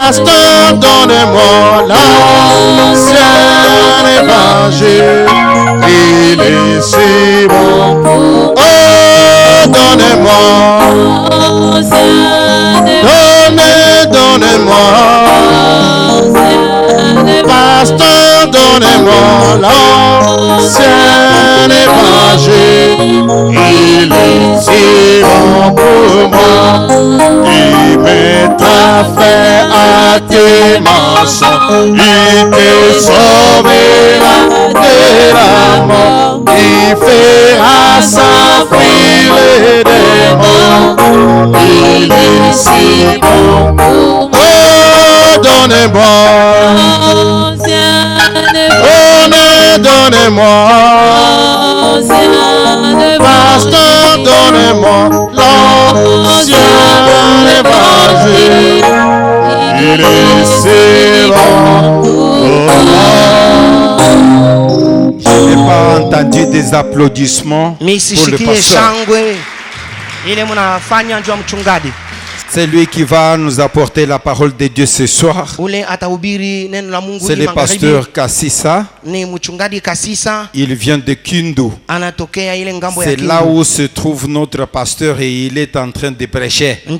Pasteur, donnez-moi l'ancien évangile, il est si bon. Oh, donnez-moi, donnez-moi, pasteur, donnez-moi l'ancien évangile, il est si bon pour moi. Il mettra fin à tes mensonges, il te sauvera de la mort, il fera s'enfuir les démons, il est si bon. Oh, donnez-moi, donnez-moi, pasteur, donnez-moi l'ancien évangile, il est si bon. Je n'ai pas entendu des applaudissements pour le pasteur. C'est lui qui va nous apporter la parole de Dieu ce soir. C'est le pasteur Kassissa. Il vient de Kindu. C'est là où se trouve notre pasteur et il est en train de prêcher. Et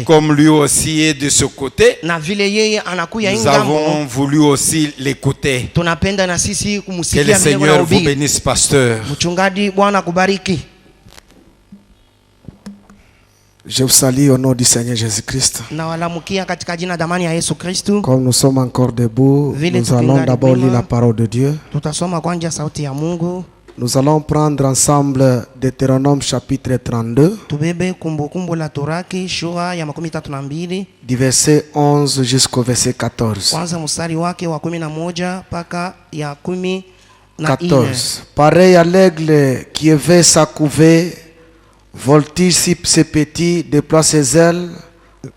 comme lui aussi est de ce côté, nous avons voulu aussi l'écouter. Que le Seigneur vous bénisse, pasteur. Je vous salue au nom du Seigneur Jésus-Christ. Comme nous sommes encore debout, nous allons d'abord lire la parole de Dieu. Nous allons prendre ensemble Deutéronome chapitre 32, du verset 11 jusqu'au verset 14. 14. Pareil à l'aigle qui avait sa couvée, voltige si ses petits, déploie ses ailes,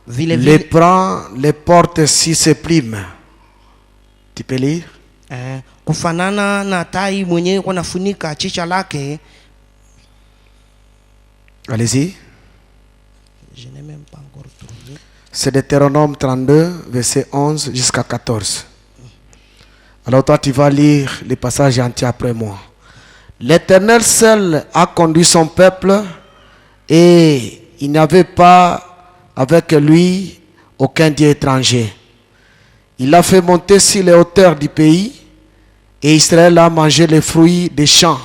les prend, les porte si ses plumes. Tu peux lire? Kufanana na tai mwenyewe kunafunika chicha lake. Allez-y. C'est Deutéronome 32, verset 11 jusqu'à 14. Alors toi tu vas lire les passages entiers après moi. L'Éternel seul a conduit son peuple et il n'avait pas avec lui aucun dieu étranger. Il l'a fait monter sur les hauteurs du pays et Israël a mangé les fruits des champs.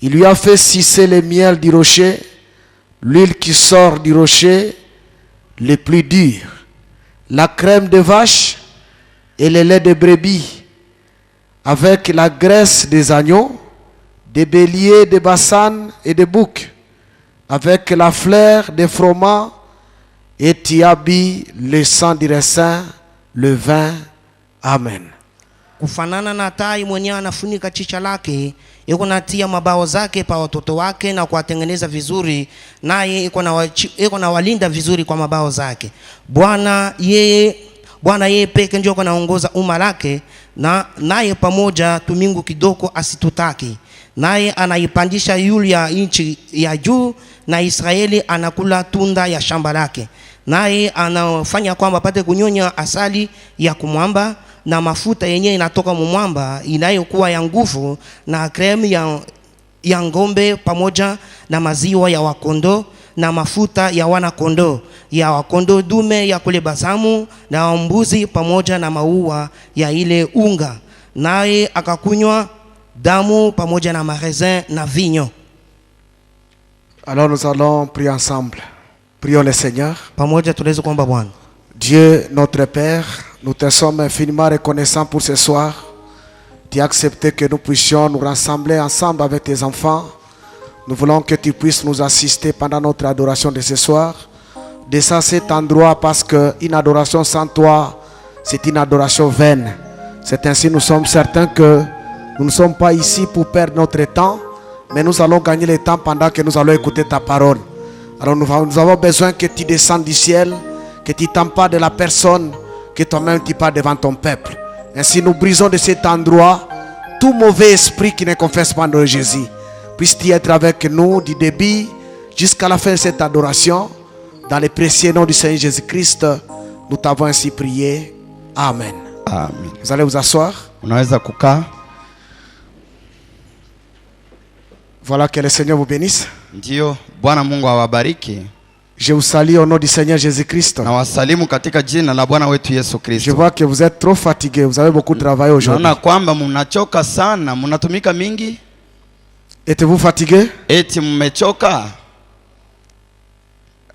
Il lui a fait sucer le miel du rocher, l'huile qui sort du rocher, le plus dur, la crème de vache et le lait de brebis, avec la graisse des agneaux, des béliers, des bassanes et des boucs, avec la fleur des froment, et tu habilles le sang du raisin, le vin. Amen. Kufanana na tai mwenyewe anafunika chicha lake, yuko natia mabao zake pa watoto wake na kuwatengeneza vizuri, naye yuko na walinda vizuri kwa mabao zake. Bwana yeye peke ndio anaongoza umma lake, na naye pamoja tumingu kidogo asitutaki. Naye anaipandisha yule ya nchi ya juu, na Israeli anakula tunda ya shamba lake. Naye anafanya kwamba apate kunyonya asali ya kumwamba, na mafuta yenyewe inatoka mwamba inayokuwa ya nguvu, na kremu ya ngombe pamoja na maziwa ya wakondo, na mafuta ya wana kondo ya wakondo dume ya kule bazamu, na mbuzi pamoja na maua ya ile unga. Naye akakunywa damu pamoja na maraisin na vinyo. Alors nous allons prier ensemble. Prions le Seigneur. Pamoja tuweze kuomba Bwana. Dieu notre Père, nous te sommes infiniment reconnaissants pour ce soir. Tu as accepté que nous puissions nous rassembler ensemble avec tes enfants. Nous voulons que tu puisses nous assister pendant notre adoration de ce soir. Descends cet endroit parce qu'une adoration sans toi, c'est une adoration vaine. C'est ainsi nous sommes certains que nous ne sommes pas ici pour perdre notre temps, mais nous allons gagner le temps pendant que nous allons écouter ta parole. Alors nous avons besoin que tu descendes du ciel, que tu t'empares de la personne, que toi-même tu parles devant ton peuple. Ainsi nous brisons de cet endroit tout mauvais esprit qui ne confesse pas de Jésus. Puisses-tu être avec nous du début jusqu'à la fin de cette adoration. Dans le précieux nom du Seigneur Jésus-Christ, nous t'avons ainsi prié. Amen. Amen. Vous allez vous asseoir. Unaweza kukaa. Voilà, que le Seigneur vous bénisse. Ndio, Bwana Mungu awabariki. Je vous salue au nom du Seigneur Jésus-Christ. Na wasalimu katika jina la Bwana wetu Yesu Kristo. Je vois que vous êtes trop fatigué, vous avez beaucoup travaillé aujourd'hui. Naona kwamba mnachoka sana, mnatumika mingi. Êtes-vous fatigué? Eti mmechoka?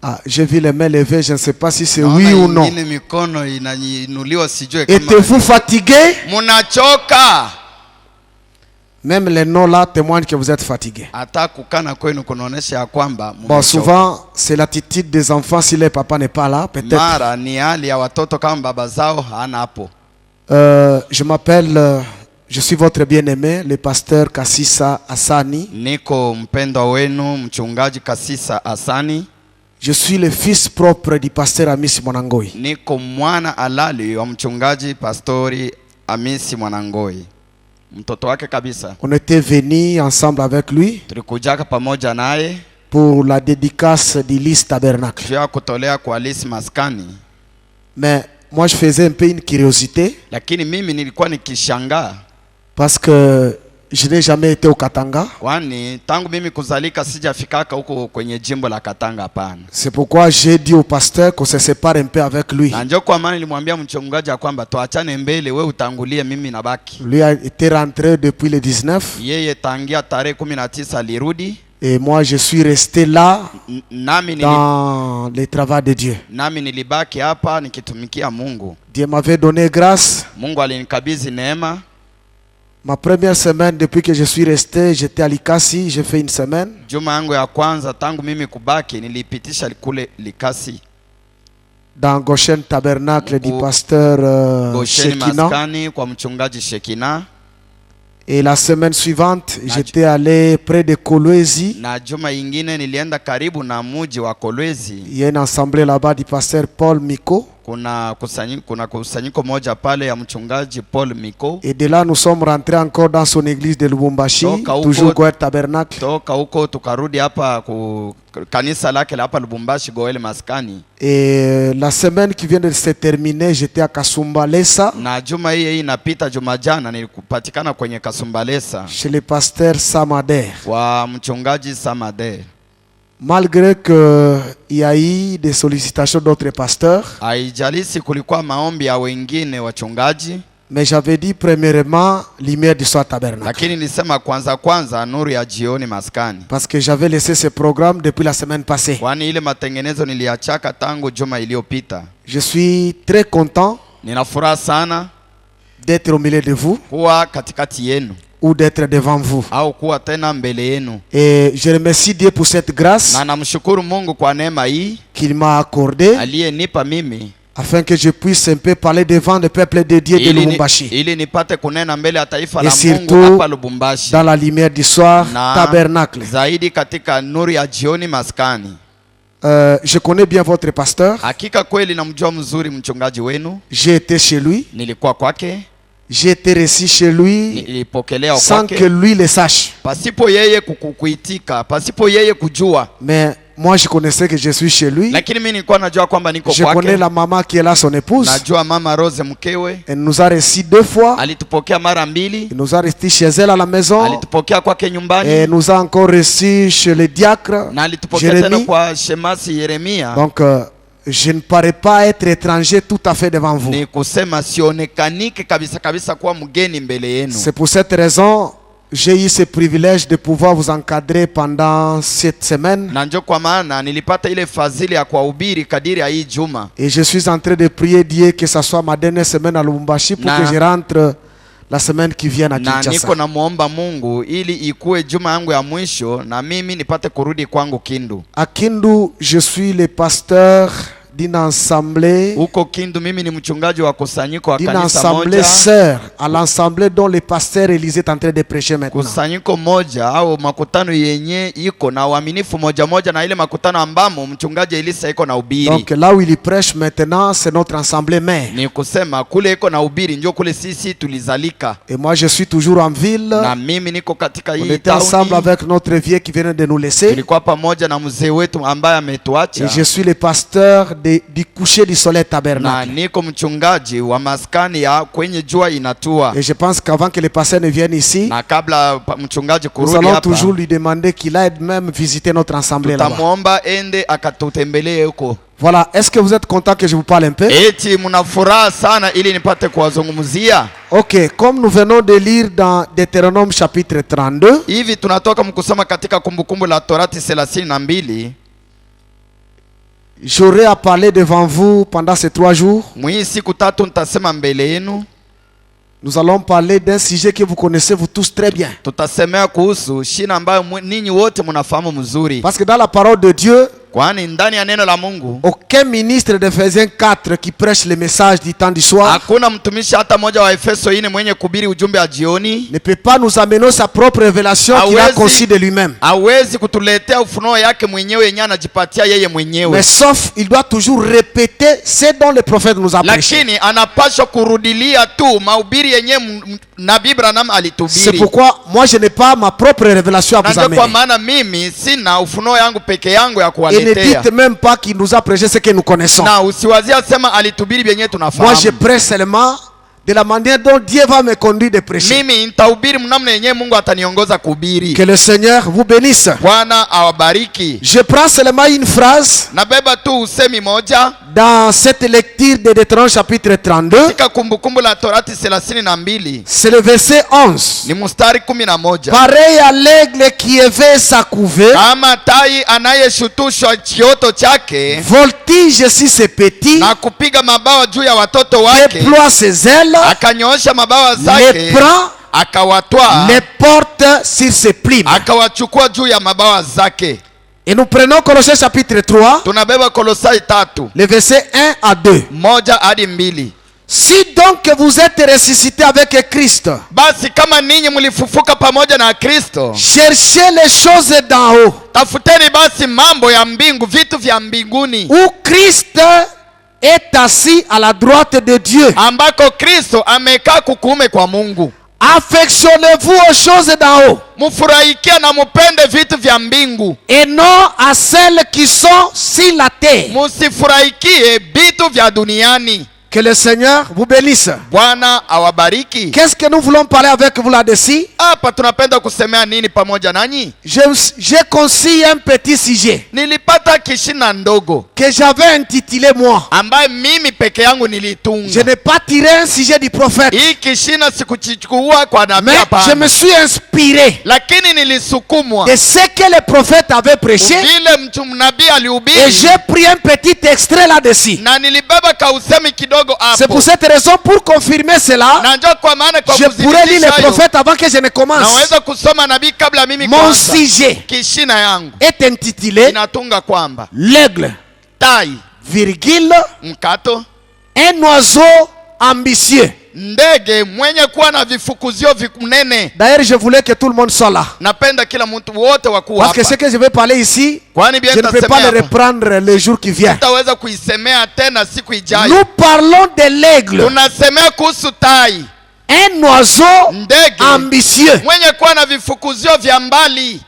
Ah, j'ai vu les mains levées, je ne sais pas si c'est oui ou non. Mikono inainuliwa sijue kama. Êtes-vous fatigué? Mnachoka? Même les noms là témoignent que vous êtes fatigué. Hata kukana kwenu kunaonesha ya kwamba mmechoka. Bon, souvent c'est l'attitude des enfants si leur papa n'est pas là, peut-être. Mara ni hali ya watoto kama baba zao hana hapo. Je m'appelle je suis votre bien-aimé, le pasteur Kasisa Asani. Niko mpendwa wenu mchungaji Kasisa Asani. Je suis le fils propre du pasteur Amisi Mwanangoi. Niko mwana alali wa mchungaji pastori Amisi Mwanangoi. Mtoto wake kabisa. On était venus ensemble avec lui tulikujaka pamoja naye pour la dédicace du Lys Tabernacle. Juu ya kutolea kwa Lys Maskani. Mais moi je faisais un peu une curiosité. Lakini mimi nilikuwa nikishangaa. Parce que je n'ai jamais été au Katanga. Kwani tangu mimi kuzalika sijafikaka huko kwenye jimbo la Katanga hapana. C'est pourquoi j'ai dit au pasteur qu'on se sépare un peu avec lui. Na njoo kwa maana nilimwambia mchungaji kwamba tuachane mbele, wewe utangulie mimi nabaki. Lui a été rentré depuis le 19. Yeye tangia tarehe 19 alirudi. Et moi je suis resté là dans le travail de Dieu. Nami nilibaki hapa nikitumikia Mungu. Dieu m'avait donné grâce. Mungu alinikabidhi neema. Ma première semaine depuis que je suis resté, j'étais à Likasi, j'ai fait une semaine. Juma yangu ya kwanza tangu mimi kubaki nilipitisha kule Likasi. Dans Goshen Tabernacle du pasteur Shekina. Maskani kwa mchungaji Shekina. Et la semaine suivante, j'étais allé près de Kolwezi. Na juma ingine nilienda karibu na mji wa Kolwezi. Il y a une assemblée là-bas du pasteur Paul Miko. Kuna kusanyiko moja pale ya mchungaji Paul Miko. Et de là nous sommes rentrés encore dans son église de Lubumbashi, toujours Goël Tabernacle. Toka huko tukarudi hapa ku kanisa lake la hapa Lubumbashi Goël Maskani. Et la semaine qui vient de se terminer, j'étais à Kasumbalesa. Na juma hii inapita juma jana nilikupatikana kwenye Kasumbalesa. Chez le pasteur Samader. Wa mchungaji Samader. Malgré qu'il y a eu des sollicitations d'autres pasteurs, haijalisi kulikuwa maombi ya wengine wachungaji, mais j'avais dit premièrement lumière du soir tabernacle. Lakini nilisema kwanza nuru ya jioni maskani. Parce que j'avais laissé ce programme depuis la semaine passée. Kwani ile matengenezo niliachaka tangu juma iliyopita. Je suis très content. Nina furaha sana d'être au milieu de vous. Kuwa katikati yenu. Ou d'être devant vous. Au kuwa tena mbele yenu. Et je remercie Dieu pour cette grâce. Na namshukuru Mungu kwa neema hii qu'il m'a accordé. Aliyenipa mimi. Afin que je puisse un peu parler devant le peuple de Dieu de Lubumbashi. Ili nipate kunena mbele ya taifa la Mungu hapa Lubumbashi. Dans la lumière du soir tabernacle. Zaidi katika nuru ya jioni maskani. Je connais bien votre pasteur. Hakika kweli namjua mzuri mchungaji wenu. J'ai été chez lui. Nilikuwa kwake. J'ai été reçu chez lui sans que lui le sache. Pasipo yeye kukuitika, pasipo yeye kujua. Mais moi je connaissais que je suis chez lui. Lakini mimi nilikuwa najua kwamba niko kwake. Je connais la maman qui est là, son épouse. Najua mama Rose mkewe. Elle nous a reçus 2 fois. Alitupokea mara mbili. Elle nous a restés chez elle à la maison. Alitupokea kwake nyumbani. Et nous a encore reçus chez le diacre. Na alitupokea tena kwa shemasi Yeremia. Donc je ne parais pas être étranger tout à fait devant vous. Ni kusema sionekanike kabisa kabisa kuwa mgeni mbele yenu. C'est pour cette raison j'ai eu ce privilège de pouvoir vous encadrer pendant cette semaine. Na njoo kwa maana nilipata ile fadhili ya kuhubiri kadiri ya hii juma. Et je suis en train de prier Dieu que ça soit ma dernière semaine à Lubumbashi pour que je rentre la semaine qui vient à Kinshasa. Na niko namuomba Mungu ili ikue juma yangu ya mwisho na mimi nipate kurudi kwangu Kindu. À Kindu, je suis le pasteur d'une assemblée, huko Kindu mimi ni mchungaji wa kusanyiko wa d'une kanisa assemblée moja, sœur à l'assemblée dont le pasteur Élisée est en train de prêcher maintenant. kusanyiko moja au makutano yenye iko na uaminifu moja moja na ile makutano ambamo mchungaji Elisa iko na ubiri. Donc là où il prêche maintenant, c'est notre assemblée mère. Ni kusema kule iko na ubiri ndio kule sisi tulizalika. Et moi je suis toujours en ville. Na mimi niko katika On hii était ensemble tauni. avec notre vieux qui venait de nous laisser. Tulikuwa pamoja na mzee wetu ambaye Et ametuacha. je suis le pasteur du coucher du soleil Na tabernacle. niko mchungaji wa maskani ya kwenye jua inatua. Et je pense qu'avant que le pasteur ne vienne ici, Na kabla mchungaji nous kurudi allons hapa, toujours lui demander qu'il aille même visiter notre assemblée là-bas. tutamuomba ende akatutembelee huko. Voilà, est-ce que vous êtes content que je vous parle un peu? Eti mna furaha sana ili nipate kuwazungumzia. Ok, comme nous venons de lire dans Deutéronome chapitre 32, Hivi tunatoka mkusoma katika kumbukumbu la Torati 32. j'aurai à parler devant vous pendant ces 3 jours. Mwii siku tatu nitasema mbele yenu. Nous allons parler d'un sujet que vous connaissez vous tous très bien. Tutasemea kuhusu shina ambayo ninyi wote mnafahamu mzuri. Parce que dans la parole de Dieu, Kwani ndani ya neno la Mungu aucun ministre d'Éphésiens 4 qui prêche le message du temps du soir hakuna mtumishi hata moja wa Efeso 4 mwenye kubiri ujumbe wa jioni ne peut pas nous amener sa propre révélation qu'il a Hawezi- conçue de lui-même. hawezi kutuletea ufunuo yake mwenyewe yenyewe anajipatia yeye mwenyewe. Mais sauf, il doit toujours répéter ce dont le prophète nous a prêché. Lakini anapaswa kurudilia tu mahubiri yenye Nabii Branham C'est alitubiri. pourquoi moi je n'ai pas ma propre révélation à Na vous ndio kwa amener. maana mimi sina ufunuo yangu peke yangu ya Et ne kuwaletea. dites même pas qu'il nous a prêché ce que nous connaissons. Na usiwazia sema alitubiri vyenye Moi je tunafahamu. prêche seulement de la manière dont Dieu va me conduire de prêcher. Mimi nitahubiri mnamna yenyewe Mungu ataniongoza kuhubiri. Que le Seigneur vous bénisse. Bwana awabariki. Je prends seulement une phrase Nabeba tu usemi moja dans cette lecture de Deutéronome chapitre 32. katika kumbukumbu la Torati 32. C'est le verset 11. Ni mstari 11. Pareil à l'aigle qui éveille sa couvée, Kama tai anayeshutushwa chioto chake voltige sur ses petits, na kupiga mabawa juu ya watoto wake, déploie ses ailes, akanyoosha mabawa les zake, prend, akawatwaa, les porte sur ses plumes. akawachukua juu ya mabawa zake. Et nous prenons Colossiens chapitre 3, Tunabeba Kolosai 3 les versets 1 à 2. 1 hadi 2. Si donc vous êtes ressuscité avec Christ, Basi kama ninyi mlifufuka pamoja na Kristo, cherchez les choses d'en haut, tafuteni basi mambo ya mbingu, vitu vya mbinguni, où Christ est assis à la droite de Dieu. ambako Kristo amekaa kukuume kwa Mungu. Affectionnez-vous aux choses d'en haut Mufurahikia na mupende vitu vya mbingu, et non à celles qui sont sur la terre. musifurahikie vitu vya duniani. Que le Seigneur vous bénisse. Bwana awabariki. Qu'est-ce que nous voulons parler avec vous là-dessus? Hapa tunapenda kusemea nini pamoja nanyi? J'ai conçu un petit sujet Nilipata kishina ndogo que j'avais intitulé moi. ambaye mimi peke yangu Je nilitunga. n'ai pas tiré un sujet du prophète, Hii kishina sikuchichukua kwa nabii, mais je hapana, me suis inspiré lakini nilisukumwa de ce que le prophète avait prêché vile nabii et alihubiri, j'ai pris un petit extrait là-dessus. na nilibeba kausemi kidogo C'est hapo. pour cette raison, pour confirmer cela, Na njoo kwa maana kwa je pourrais lire le kudhibitisha hayo, prophète avant que je ne commence. naweza kusoma nabii kabla mimi Mon kuanza. sujet Kishina yangu est intitulé inatunga kwamba l'aigle, tai, virgule, mkato, un oiseau ambitieux. ndege mwenye kuwa na vifukuzio vinene. D'ailleurs, je voulais que tout le monde soit là. Napenda kila mtu wote wakuwa Parce que ce hapa, que je vais parler ici, kwani bien je ne peux pas tasemea le hapa, reprendre le jour qui vient. tutaweza kuisemea tena siku ijayo. Nous parlons de l'aigle, Tunasemea kuhusu tai, un oiseau ndege ambitieux, mwenye kuwa na vifukuzio vya mbali,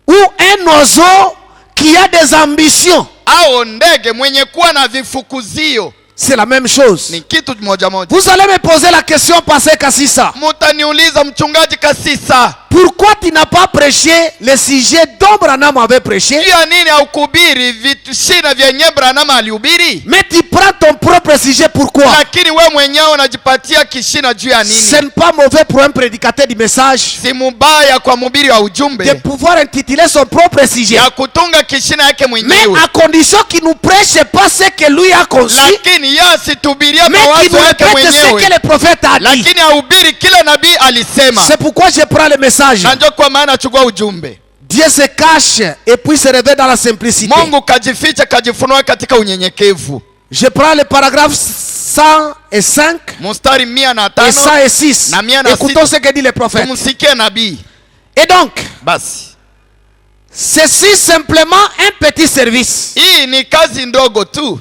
ou un oiseau qui a des ambitions. au ndege mwenye kuwa na vifukuzio. C'est la même chose. Ni kitu moja moja. Vous allez me poser la question, Pasteur Kassissa. Mutaniuliza mchungaji Kasisa, Pourquoi tu n'as pas prêché le sujet dont Branham avait prêché, juu ya nini haukubiri vishina vyenye Branham alihubiri, mais tu prends ton propre sujet? Pourquoi? lakini we mwenyewe unajipatia kishina juu ya Ce nini? n'est pas mauvais pour un prédicateur du message Si mubaya kwa mhubiri wa de ujumbe pouvoir intituler son propre sujet, ya kutunga kishina yake mais mwenyewe, à condition qu'il nous prêche pas ce que lui a conçu, lakini yeye asitubirie mais qu'il mawazo nous yake répète ce que mwenyewe, le prophète a dit. lakini ahubiri kila nabii alisema. C'est pourquoi je prends le message. Na ndio kwa maana achukua ujumbe. Dieu se cache et puis se révèle dans la simplicité. Mungu kajificha kajifunua katika unyenyekevu. Je prends le paragraphe 105 Mstari 105 et 106. na 106. Écoutons ce que dit le prophète. Tumsikie nabii. Et donc, Basi ceci simplement un petit service. hii ni kazi ndogo tu.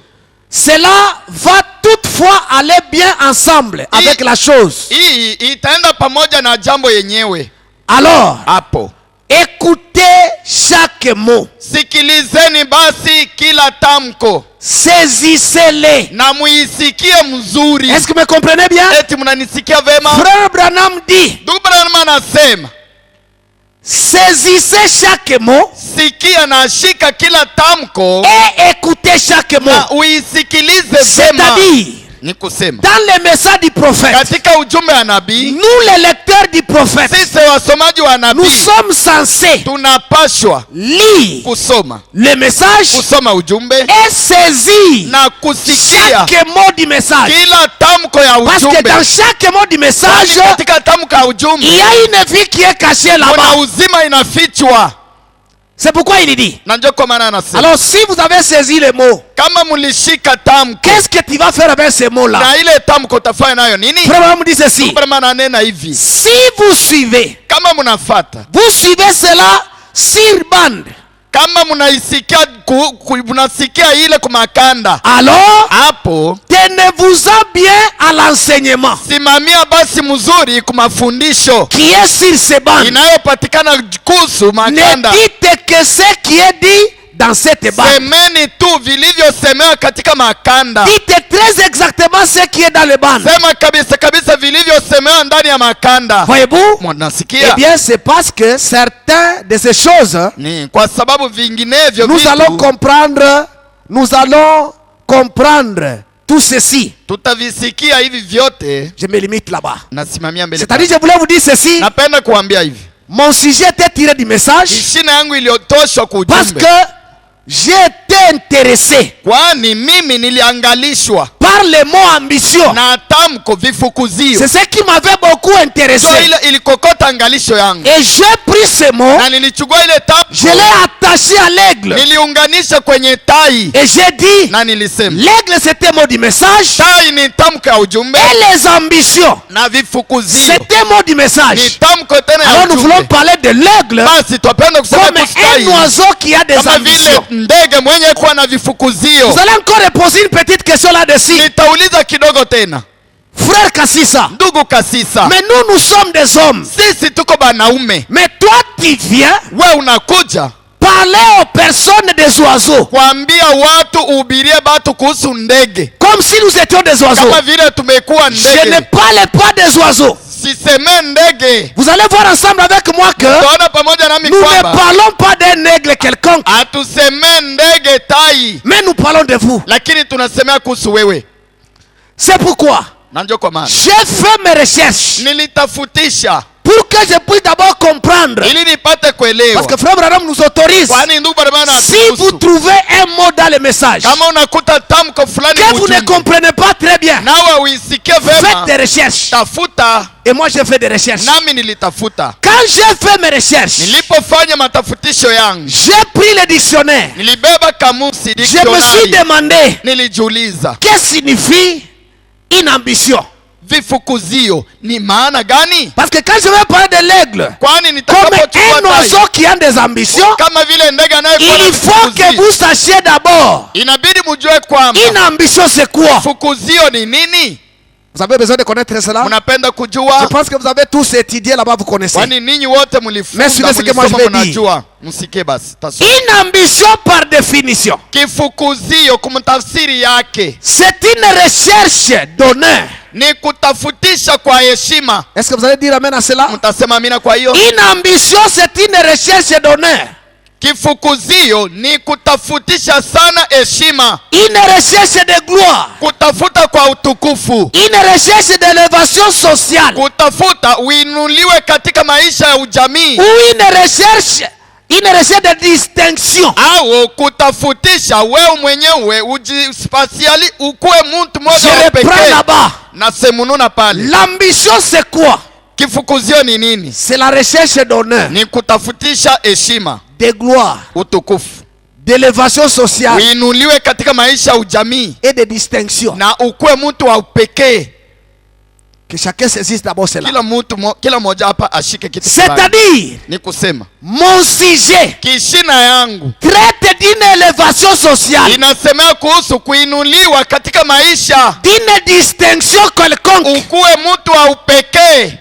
Cela va toutefois aller bien ensemble avec la chose. Hii itaenda pamoja na jambo yenyewe. Alors, Hapo écoutez chaque mot. sikilizeni basi kila tamko Saisissez-les. na muisikie mzuri. Est-ce que vous me comprenez bien? Eti mnanisikia vema? Frère Branham dit, Ndugu Branham anasema saisissez chaque mot sikia na shika kila tamko et écoutez chaque mot. na uisikilize vema. C'est-à-dire, Ni kusema dans le message du prophète, katika ujumbe wa nabii, nous les lecteurs du prophète, sisi wasomaji wa nous nabii sommes censés tunapashwa lire kusoma le message kusoma ujumbe et saisir na kusikia chaque mot du message. kila tamko ya Parce que ujumbe. dans chaque mot du message, Katika tamko ya ujumbe il y a une vie qui est cachée kuna là-bas. uzima inafichwa. C'est pourquoi il dit. Na ndio kwa maana anasema Alors si vous avez saisi le mot, kama mulishika tamko qu'est-ce que tu vas faire avec ce mot-là? na ile tamko utafanya nayo nini? Frère Branham dit ceci. Branham ananena hivi, Si vous suivez, kama mnafata, vous suivez cela sur bande. kama mnaisikia mnasikia ile kumakanda, Alors, hapo tenez-vous-en bien à l'enseignement simamia basi mzuri kumafundisho qui est sur ces bandes. inayopatikana kuhusu Ne makanda. dites que ce qui est dit dans cette bande. Semeni tu vilivyosemewa katika makanda. Dites très exactement ce qui est dans les bandes. Sema kabisa kabisa vilivyosemewa ndani ya makanda. Voyez-vous? Mnasikia? Eh bien, c'est parce que certains de ces choses, Ni kwa sababu vinginevyo nous allons comprendre tout ceci. tutavisikia hivi vyote. Je me limite là-bas. Nasimamia mbele. C'est-à-dire, je voulais vous dire ceci. Napenda kuambia hivi. Mon sujet était tiré du message Ishina yangu iliyotoshwa kwa parce ujumbe. que j'ai été intéressé Kwani mimi niliangalishwa par les mots ambition. na tamko vifukuzio. C'est ce qui m'avait beaucoup intéressé. So ile ilikokota angalisho yangu. Et j'ai pris ce mot, Na nilichukua ile je tamko, l'ai attaché à l'aigle. niliunganisha kwenye tai. Et j'ai dit, Na nilisema l'aigle c'était mot du message tai ni tamko ya ujumbe et les ambitions na vifukuzio c'était mot du ni message. tamko tena ya Alors nous voulons ujumbe. parler de l'aigle Basi twapenda kusema comme kuhusu un tai oiseau qui a des kama vile ambitions. ndege mwenye kuwa na vifukuzio. Vous allez encore poser une petite question là-dessus. Nitauliza kidogo tena, Frère Kassisa, ndugu Kasisa, mais nous sommes des hommes. sisi tuko banaume, Mais toi tu viens we unakuja parler aux personnes des oiseaux kuambia watu uhubirie batu kuhusu ndege comme si nous étions des oiseaux. kama vile tumekuwa Je ne ndege. parle pas des oiseaux. Siseme ndege, Vous allez voir ensemble avec moi que tuona pamoja nami nous ne kwamba parlons pas d'un aigle quelconque, hatuseme ndege tai, mais nous parlons de vous. lakini tunasemea kuhusu wewe. C'est pourquoi Na ndio kwa maana j'ai fait mes recherches nilitafutisha pour que je puisse d'abord comprendre. ili nipate kuelewa, Parce que Frère Branham nous autorise. kwani ndugu barabara Si vous trouvez un mot dans le message kama unakuta tamko fulani que vous ne mujumbe, comprenez pas très bien, nawe uisikie faites vema, des recherches. tafuta. Et moi j'ai fait des recherches. Nami nilitafuta, Quand j'ai fait mes recherches, nilipofanya matafutisho yangu j'ai pris le dictionnaire. nilibeba kamusi Je me suis dictionary, demandé nilijiuliza qu'est-ce que signifie une ambition. vifukuzio ni maana gani? Parce que quand je vais parler de l'aigle, Kwani comme nitakapochukua un tai, oiseau qui a des ambitions, kama vile ndege anayekuwa na il faut que vifukuzio, vous sachiez d'abord, inabidi mjue kwamba une ambition c'est quoi? fukuzio ni nini. Vous avez besoin de connaître cela? Mnapenda Je kujua? pense que vous avez tous étudié là-bas, vous connaissez. Kwani ninyi wote Mais mlifunza, suivez ce que moi je mlisoma, vais dire. mnajua. Msikie basi, tasoma. Une ambition par définition, Kifukuzio kumtafsiri yake c'est une recherche d'honneur. ni kutafutisha kwa heshima. Est-ce que vous allez dire amen à cela? Mtasema amina? Kwa hiyo Une ambition, c'est une recherche d'honneur. kifukuzio ni kutafutisha sana heshima, Une recherche de gloire. kutafuta kwa utukufu, Une recherche d'élévation sociale. kutafuta uinuliwe katika maisha ya ujamii, Ou une recherche de distinction. au kutafutisha wewe mwenyewe ujispasiali ukuwe mtu Je mmoja wa reprends pekee. là-bas. Na semununa pale, L'ambition c'est quoi? Kifukuzio ni nini? C'est la recherche d'honneur, Ni kutafutisha heshima, de gloire, utukufu, d'élévation sociale uinuliwe katika maisha ya ujamii et de distinction. na ukuwe mtu wa upekee. Que chacun saisisse d'abord cela. Kila mmoja hapa ashike kitu fulani. C'est-à-dire, Ni kusema mon sujet kishina yangu traite d'une élévation sociale, inasemea kuhusu kuinuliwa katika maisha, d'une distinction quelconque. ukuwe mtu wa upekee.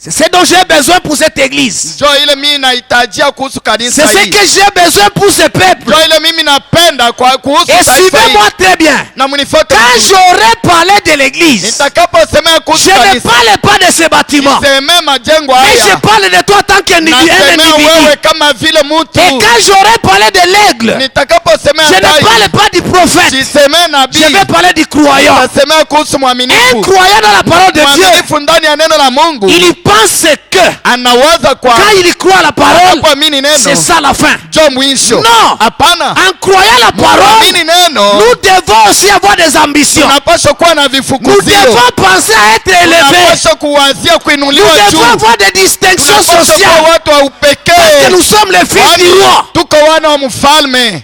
C'est ce dont j'ai besoin pour cette église. Ndio ile mimi nahitajia kuhusu kanisa C'est ce hili. que j'ai besoin pour ce peuple. Ndio ile mimi napenda kwa kuhusu Et taifa hili. suivez-moi très bien. Na mnifuate. Quand j'aurai parlé de l'église, Nitakaposemea kuhusu je ne kanisa, parle pas de ces bâtiments, nisemee majengo mais je haya. parle de toi en tant qu'individu. Nasemea wewe kama vile mtu. Et quand j'aurai parlé de l'aigle, Nitakaposemea je ne tai, parle pas du prophète, sisemee nabii. je vais parler du croyant. Nasemea kuhusu Un mwaminifu. croyant dans la parole de Dieu, Mwaminifu ndani ya neno la Mungu. il pense que Anawaza kwa quand il croit à la parole, kuamini neno. c'est ça la fin. Jo mwisho. Non. Hapana. En croyant la parole, Kuamini neno. nous devons aussi avoir des ambitions. Tunapaswa kuwa na Nous vifukuzio. devons penser à être élevés. Tunapaswa kuwazia Nous kuinuliwa devons juu. avoir des distinctions Tunapaswa kuwa sociales. watu wa Parce que upekee. nous sommes les fils Kwani du roi. tuko wana wa mfalme.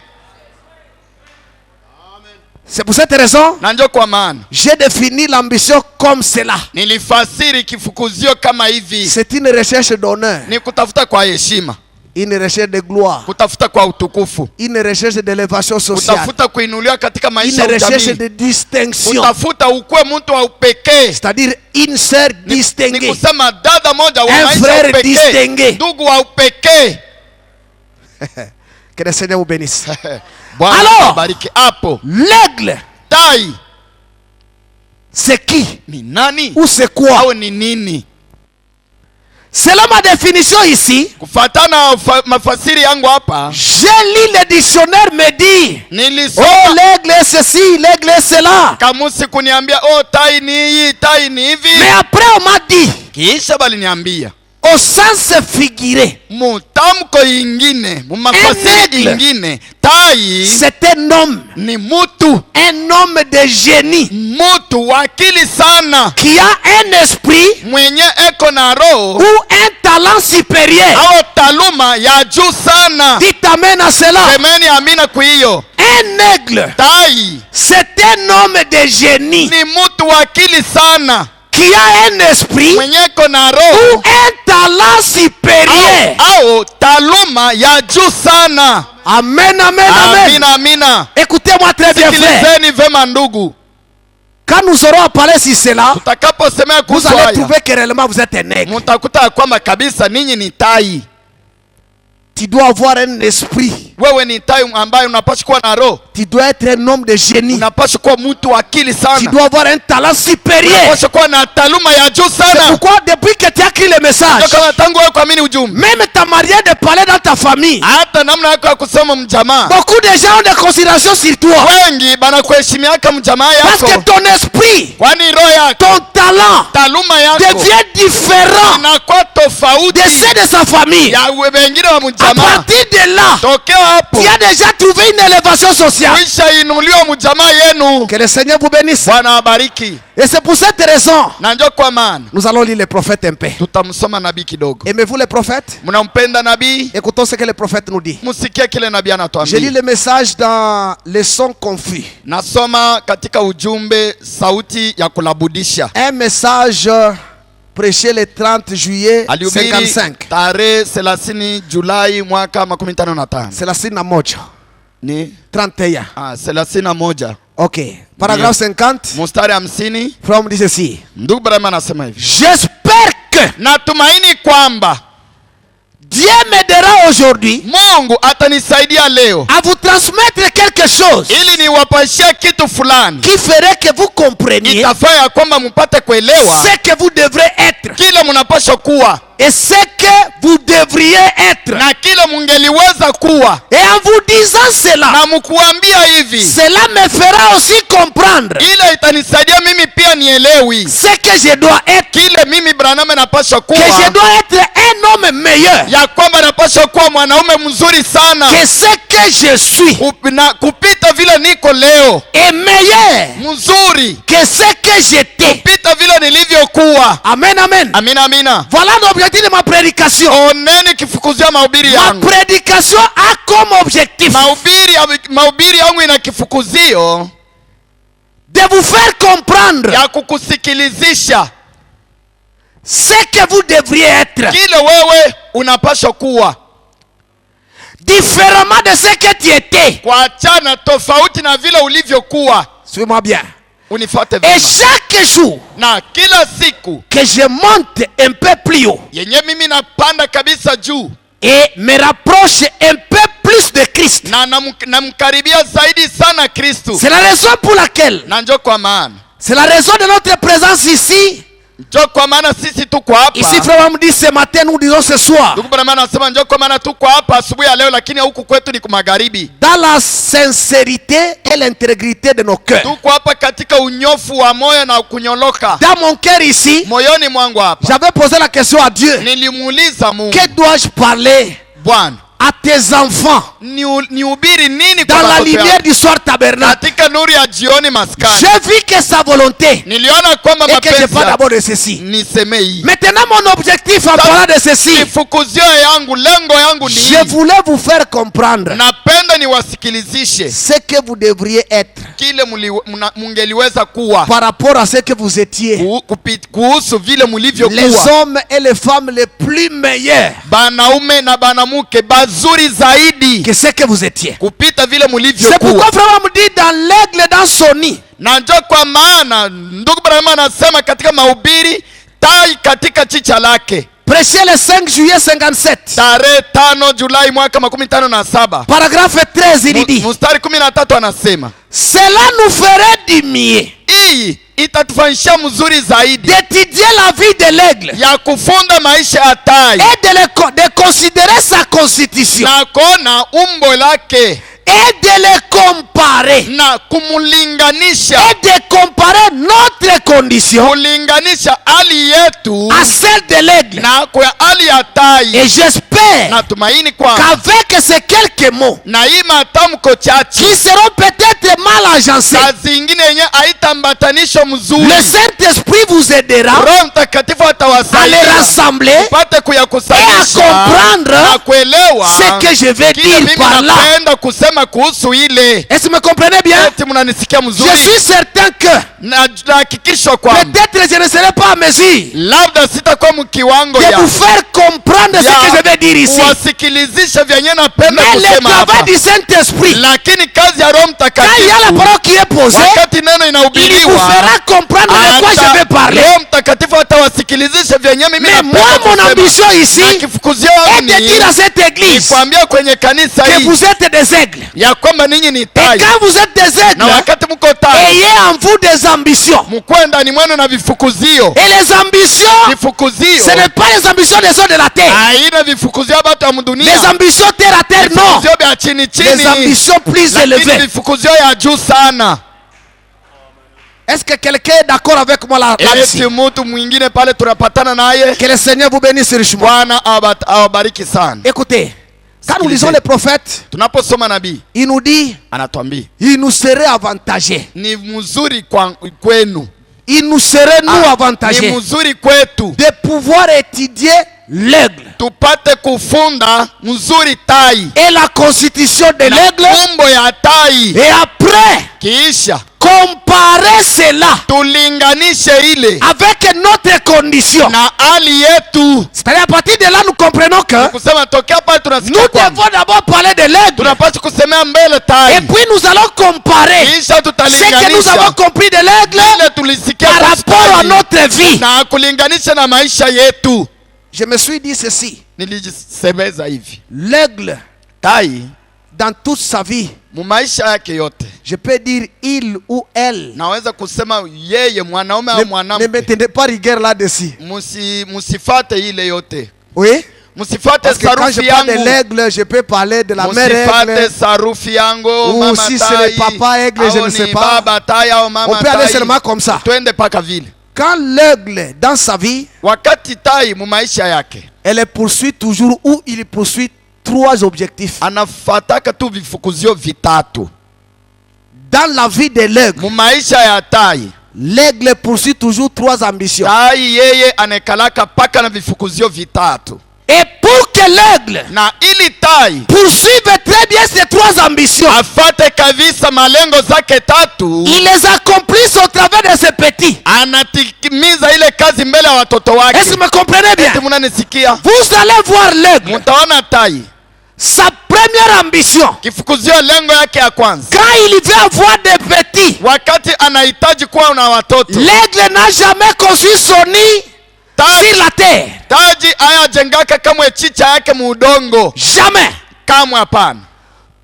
C'est pour cette raison, Na ndio kwa maana j'ai défini l'ambition comme cela. nilifasiri kifukuzio kama hivi. C'est une recherche d'honneur, Ni kutafuta kwa heshima, une recherche de gloire, kutafuta kwa utukufu, une recherche d'élévation sociale, kutafuta kuinuliwa katika une maisha ya recherche jamii, de distinction, kutafuta ukuwe mtu wa upekee. c'est-à-dire une sœur Ni distinguée. kusema dada moja wa Un maisha ya frère upekee, distingué. ndugu wa upekee. Que le Seigneur vous bénisse. Bwana Alors, abariki hapo. l'aigle, Tai c'est qui ni nani ou c'est quoi? au ni nini? Selon ma définition ici, Kufatana mafasiri yangu hapa, j'ai lu le dictionnaire me dit, oh nilisoma l'aigle est ceci, l'aigle est cela. kamusi kuniambia oh, tai ni hii, tai ni hivi. Mais après on m'a dit, Kisha baliniambia au sens figuré, mutamko ingine, mumafasiri aigle. ingine, tai c'est un homme de génie mutu wakili sana, qui a un esprit mwenye eko na roho ou un talent supérieur. au taaluma ya juu sana. Dites amen à cela. Semeni amina kwa hiyo. Un aigle, Tai c'est un homme de génie ni mutu wakili sana, qui a un esprit mwenye eko na ou roho un talent supérieur. au taaluma ya juu sana. Amen, amen, amen. Amina, amina. Écoutez-moi très bien, frère. Sikilizeni vema ndugu. Quand nous aurons parlé sur cela, Tutakaposemea vous kuhusu allez haya, trouver que réellement vous êtes un aigle. mutakuta ya kwamba kabisa ninyi ni tai. Tu dois avoir un esprit. Wewe ni tai ambaye unapaswa kuwa na roho. Tu dois être un homme de génie. Unapaswa kuwa mtu wa akili Tu sana. dois avoir un talent supérieur. Unapaswa kuwa na taaluma ya juu C'est sana. pourquoi depuis que tu as écrit le message, Ndio kama tangu wewe kuamini ujumbe, même ta manière de parler dans ta famille, hata namna yako ya kusoma mjamaa, beaucoup de gens ont des considérations sur toi. wengi banakuheshimiaka mjamaa Parce que yako, ton esprit, kwani roho yako, ton talent taaluma yako devient différent inakuwa tofauti de ceux de sa famille. ya wengine wa À mjamaa. partir de là, Tokea hapo tu as déjà trouvé une élévation sociale. kuisha inuliwa mjamaa yenu. Que le Seigneur vous bénisse. Bwana abariki. Et c'est pour cette raison, Na ndio kwa maana nous allons lire les prophètes un peu. tutamsoma nabii kidogo. Aimez-vous les prophètes? Mnampenda nabii? Écoutons ce que le prophète nous dit. Msikie kile nabii Je lis anatuambia. le message dans le son confus. Nasoma katika ujumbe sauti ya kulabudisha. Un message prêché le 30 juillet Alihubiri 55. tarehe 30 Julai mwaka 55. C'est la signe moja. Ni 31. 31. Ok. Paragraphe 50. Mstari 50. From dit ceci. Ndugu Brahma anasema hivi. J'espère que Natumaini kwamba Dieu m'aidera aujourd'hui Mungu atanisaidia leo à vous transmettre quelque chose ili niwapashie kitu fulani qui ferait que vous compreniez itafaa ya kwamba mpate kuelewa ce que vous devrez être. kile mnapaswa kuwa. et ce que vous devriez être. na kile mungeliweza kuwa. Et en vous disant cela, Na mkuambia hivi, cela me fera aussi comprendre ile itanisaidia mimi pia nielewi ce que je dois être, kile mimi Branham napaswa que je kuwa, dois être un homme meilleur ya kwamba napaswa kuwa mwanaume mzuri sana que ce que je suis, na kupita vile niko leo, et meilleur mzuri que ce que j'étais. kupita vile nilivyokuwa. Amen, amen. Amina, amina. Voilà l'objectif de ma prédication. Oneni kifukuzia mahubiri Ma yangu. prédication a comme objectif Mahubiri yangu ina kifukuzio de vous faire comprendre ya kukusikilizisha ce que vous devriez être, kile wewe unapaswa kuwa, différemment de ce que tu étais. kuachana tofauti na vile ulivyokuwa. Suis-moi bien. Unifuate Et vema. chaque jour Na kila siku que je monte un peu plus haut yenye mimi napanda kabisa juu et me rapproche un peu plus de Christ, na namkaribia zaidi sana Kristu, c'est la raison pour laquelle, na njo kwa maana c'est la raison de notre présence ici. njo kwa maana sisi tuko hapa. Ici, frère, me dit ce matin, nous disons ce soir, Ndugu Branham anasema njo kwa maana tuko hapa asubuhi ya leo, lakini huku kwetu ni kumagharibi. dans la sincérité et l'intégrité de nos cœurs. Tuko hapa katika unyofu wa moyo na kunyoloka Dans mon cœur ici, moyoni mwangu hapa. j'avais posé la question à Dieu. Nilimuuliza Mungu, Que dois-je parler Bwana, à tes enfants nihubiri nini kwa dans la watoto lumière yangu? du soir tabernacle? Katika nuru ya jioni maskani. J'ai vu que sa volonté Niliona kwamba et que je mapenzi parle ya d'abord de ceci. niseme hii. Maintenant, mon objectif en parlant de ceci, Kifukuzio yangu, lengo yangu ni je hii. voulais vous faire comprendre Napenda niwasikilizishe ce que vous devriez être kile mungeliweza kuwa par rapport à ce que vous étiez. kuhusu vile Les mulivyokuwa, hommes et les femmes les plus meilleurs banaume na banamuke bazuri zaidi que ce que vous étiez. kupita vile C'est pourquoi mulivyokuwa. frère me dit dans l'aigle dans son nid, Na njo kwa maana ndugu Branham anasema katika mahubiri, tai katika chicha lake, prêché le 5 juillet 57, tarehe 5 Julai mwaka 57, paragraphe 13, il dit, mstari 13 anasema cela nous ferait du mieux hii itatufanyisha mzuri zaidi d'étudier la vie de l'aigle ya kufunda maisha ya tai et de considérer sa constitution na kuona umbo lake et de les comparer na kumulinganisha, et de comparer notre condition kulinganisha hali yetu à celle de l'aigle. na kwa hali ya tai. Et j'espère Natumaini kwa qu'avec ces quelques mots na hii matamko chache qui seront peut-être mal agencés, kazi ingine yenye haitambatanisho mzuri, le Saint-Esprit vous aidera Roho Mtakatifu à les atawasaidia rassembler upate et à kuyakusanyisha comprendre na kuelewa ce que je vais kile dire mimi par là. napenda kusema kuhusu ile. Est-ce que vous me comprenez bien? Eti mnanisikia Je mzuri? suis certain que Nahakikishwa kwamba peut-être je ne serai pas à mesure labda sitakuwa mkiwango de ya vous faire comprendre ce que je vais dire ici. kuwasikilizisha vyenye napenda Mais le kusema travail hapa, du Saint-Esprit, lakini kazi ya Roho quand il y a la Mtakatifu parole qui est posée, wakati neno il vous inahubiriwa, fera comprendre de quoi je vais parler. Roho Mtakatifu atawasikilizisha vyenye mimi Mais moi, napenda mon kusema. ambition ici Na kifukuzio est wangu de ni dire à cette église kuambia kwenye kanisa que hii vous êtes des aigles. ya kwamba ninyi ni Et tai, quand vous êtes des na aigles, wakati mko tai ayez en vous des ambitions. mkuwe ndani mwenu na vifukuzio. Et les ambitions, Vifukuzio ce n'est pas les ambitions des hommes de la terre. haina vifukuzio batu ya Les mdunia, ambitions terre à terre, non. vifukuzio vya chini Les chini, ambitions plus lakini élevées. vifukuzio ya juu sana. Est-ce que quelqu'un est d'accord avec moi là-dessus? Eti mtu mwingine pale tunapatana naye. Que le Seigneur vous bénisse richement. Bwana awabariki sana. Écoutez, quand nous lisons les prophètes, Tunaposoma nabii il nous dit, anatuambia il nous serait avantagé. ni mzuri kwenu, Il nous serait nous ni avantagé mzuri kwetu de pouvoir étudier l'aigle tupate kufunda mzuri tai et la constitution de na l'aigle, umbo ya tai, et après kisha comparer cela tulinganishe ile avec notre condition. na hali yetu. C'est-à-dire à partir de là, nous comprenons que Kusema tokea pale nous tunasikia kwamba devons d'abord parler de l'aigle. tunapaswa kusemea mbele Et tai, puis nous allons comparer kisha ce que nous avons tutalinganisha compris de l'aigle ile tulisikia par kuhusu rapport à tai notre vie. na kulinganisha na maisha yetu. Je me suis dit ceci. Nilijisemeza hivi, L'aigle, tai dans toute sa vie, mumaisha yake yote, je peux dire il ou elle, naweza kusema yeye mwanaume au ne mwanamke, me tenez pas rigueur là-dessus. Musifate ile yote. Oui. Musifate Parce que quand je sarufi parle de yangu, l'aigle, je peux parler de la mère musifate aigle. sarufi yangu, Ou mama si tai, c'est le papa aigle, je au ne sais ni pas. baba tai au mama On peut aller tai. seulement comme ça. Twende paka vile. Quand l'aigle, dans sa vie, Wakati tai mumaisha yake, elle poursuit toujours ou il poursuit 3 objectifs. anafataka tu vifukuzio vitatu. Dans la vie de l'aigle, Mumaisha ya tai, l'aigle poursuit toujours 3 ambitions. tai yeye anekalaka paka na vifukuzio vitatu. Et pour que l'aigle Na ili tai poursuive très bien ces 3 ambitions, afate kabisa malengo zake tatu, il les accomplisse au travers de ces petits. anatimiza ile kazi mbele ya watoto wake. Est-ce que vous me comprenez bien? Eti munanisikia? Vous allez voir l'aigle. Mutaona tai, Sa première ambition, kifukuzio lengo yake ya kwanza, quand il veut avoir des petits, wakati anahitaji kuwa na watoto, l'aigle n'a jamais conçu son nid sur la terre. taji aya jengaka kamwe chicha yake muudongo, Jamais. kamwe hapana.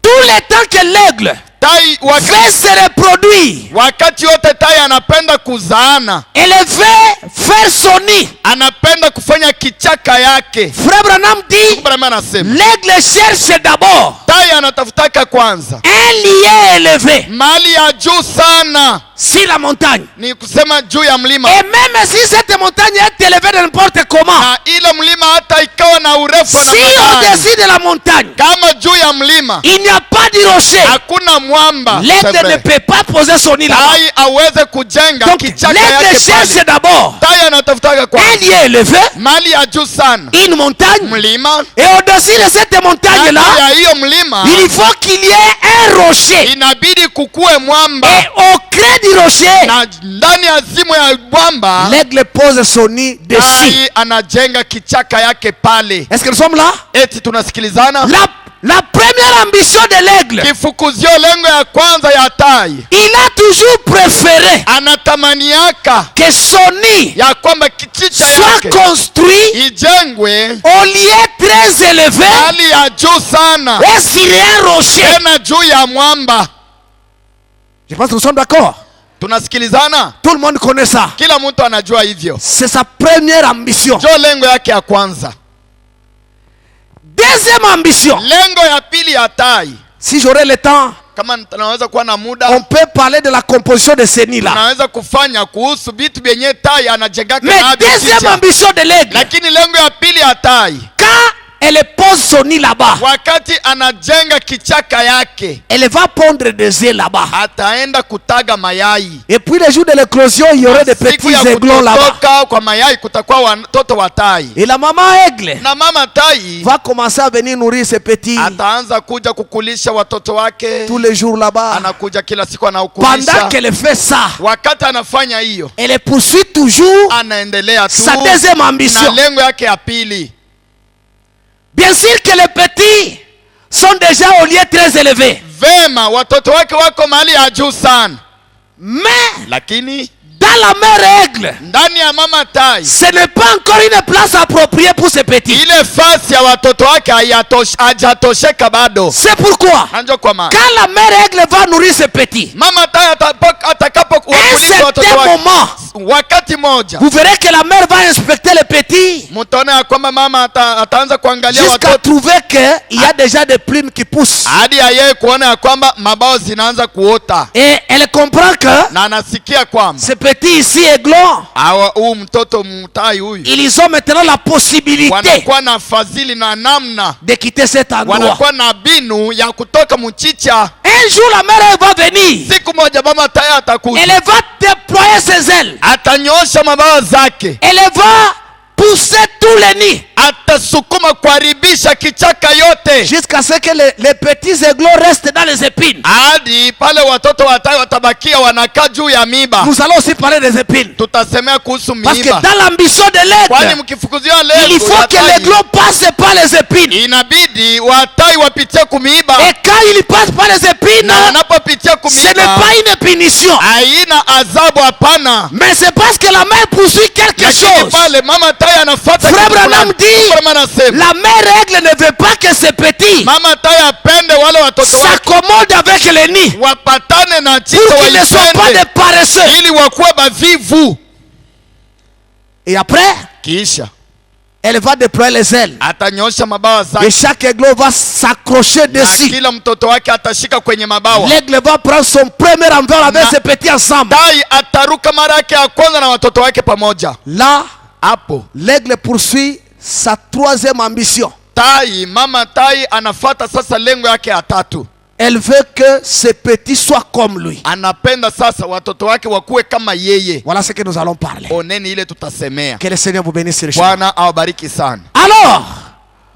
Tout le temps que l'aigle Tai veut se reproduire, wakati yote tai anapenda kuzaana, elle veut faire son nid. anapenda kufanya kichaka yake. Frère Branham dit, Brahma anasema l'aigle cherche d'abord tai anatafutaka kwanza un lieu élevé mahali ya juu sana, sur la montagne. ni kusema juu ya mlima. Et même si cette montagne est élevée de n'importe comment, Na ile mlima hata ikawa na urefu wa si namna gani, au-dessus de la montagne, kama juu ya mlima il n'y a pas de rocher, hakuna mwamba, l'aigle ne peut pas poser son nid là-bas. tai aweze kujenga Donc kichaka l'aigle yake cherche pale. d'abord Tai anatafutaka un kwanza lieu élevé, mahali ya juu sana, une montagne, mlima. et au-dessus de cette montagne-là, Ndani ya hiyo mlima il faut qu'il y ait un rocher. inabidi kukue mwamba, Et au creux du rocher, na ndani ya zimu ya mwamba l'aigle pose son nid dessus. tai anajenga kichaka yake pale. Est-ce que nous sommes là? Eti tunasikilizana? La première ambition de l'aigle, Kifukuzio lengo ya kwanza ya tai, il a toujours préféré anatamaniaka que son nid ya kwamba kichicha soit yake construit ijengwe au lieu très élevé hali ya juu sana, et sur un rocher. tena juu ya mwamba. Je pense que nous sommes d'accord. Tunasikilizana? Tout le monde connaît ça. Kila mtu anajua hivyo, C'est sa première ambition. ndio lengo yake ya kwanza. Deuxième ambition, Lengo ya pili ya tai, si j'aurais le temps, kama tunaweza kuwa na on muda, peut parler de la composition de ce nid-là. tunaweza kufanya kuhusu vitu vyenye tai anajengaka Mais navyo deuxième chicha. ambition de l'aigle, Lakini lengo ya pili ya tai, quand elle pose son nid là-bas, wakati anajenga kichaka yake, elle va pondre des œufs là-bas. ataenda kutaga mayai. Et puis le jour de l'éclosion, il y aurait des Siku petits ya aiglons là-bas. kutoka kwa mayai kutakuwa watoto wa tai, Et la maman aigle na mama tai va commencer à venir nourrir ses petits ataanza kuja kukulisha watoto wake. tous les jours là-bas. Anakuja kila siku Pendant anakulisha. qu'elle fait ça, Wakati anafanya hiyo, elle poursuit toujours anaendelea tu sa deuxième na ambition. lengo yake ya pili. Bien sûr que les petits sont déjà au lieu très élevé. Vema, watoto wake wako mahali ya juu sana, Mais lakini dans la mère aigle, ndani ya mama tai ce n'est pas encore une place appropriée pour ces petits. ile fasi ya watoto wake hajatosheka bado. C'est pourquoi, Anjo kwa maana quand la mère aigle va nourrir ses petits, mama tai atakapo à un kuwakulisha watoto certain wake, moment, wakati moja vous verrez que la mère va inspecter les petits mtaona ya kwamba mama ataanza kuangalia jusqu'à watoto trouver qu'il y a déjà des plumes qui poussent. hadi ya yeye kuona ya kwamba mabao zinaanza kuota, Et elle comprend que na anasikia kwamba ces petits ici aiglons, huu mtoto mtai huyu ils ont maintenant la possibilité wanakuwa na fadhili na namna, de quitter cet endroit. wanakuwa na binu ya kutoka mchicha. Un jour, la mère va venir. Siku moja mama tai atakuja, Elle va déployer ses ailes. atanyosha mabawa zake, Elle va pousser tous les nids atasukuma kuharibisha kichaka yote jusqu'à ce que les petits aiglons restent dans les épines. hadi pale watoto wa tai watabakia wanakaa juu ya miba. Nous allons aussi parler des épines. Tutasemea kuhusu Parce que miiba, dans l'ambition de kwani l'aigle, mkifukuziwa il lengo faut ya que tai, l'aiglon passe par les épines. inabidi watai wapitie kumiiba, Et quand il passe par les épines, na wanapopitia ce n'est kumiiba pas une punition. haina adhabu, hapana. Mais c'est parce que la mère poursuit quelque Lakini chose. pale mama tai anafuata Frère kitu Branham fulani. dit, Frère Branham anasema, la mère aigle ne veut pas que ses petits mama tai apende wale wale watoto wake s'accommodent avec les nids wapatane na chicha pour qu'ils ne soient pas des paresseux. ili wakuwe bavivu. Et après, Kisha elle va déployer les ailes. atanyosha mabawa Et zake chaque aigle va s'accrocher na dessus. kila mtoto wake atashika kwenye mabawa. L'aigle va prendre son premier envol avec ses petits ensemble. Tai ataruka mara yake ya kwanza na watoto wake pamoja. Là, Hapo l'aigle poursuit sa troisième ambition. mama tai anafata sasa lengo yake ya tatu. Elle veut que ses petits soient comme lui. Anapenda sasa watoto wake wakuwe kama yeye. Voilà ce que nous allons parler. Oneni ile tutasemea. Que le Seigneur vous bénisse richement. Bwana awabariki sana. Alors,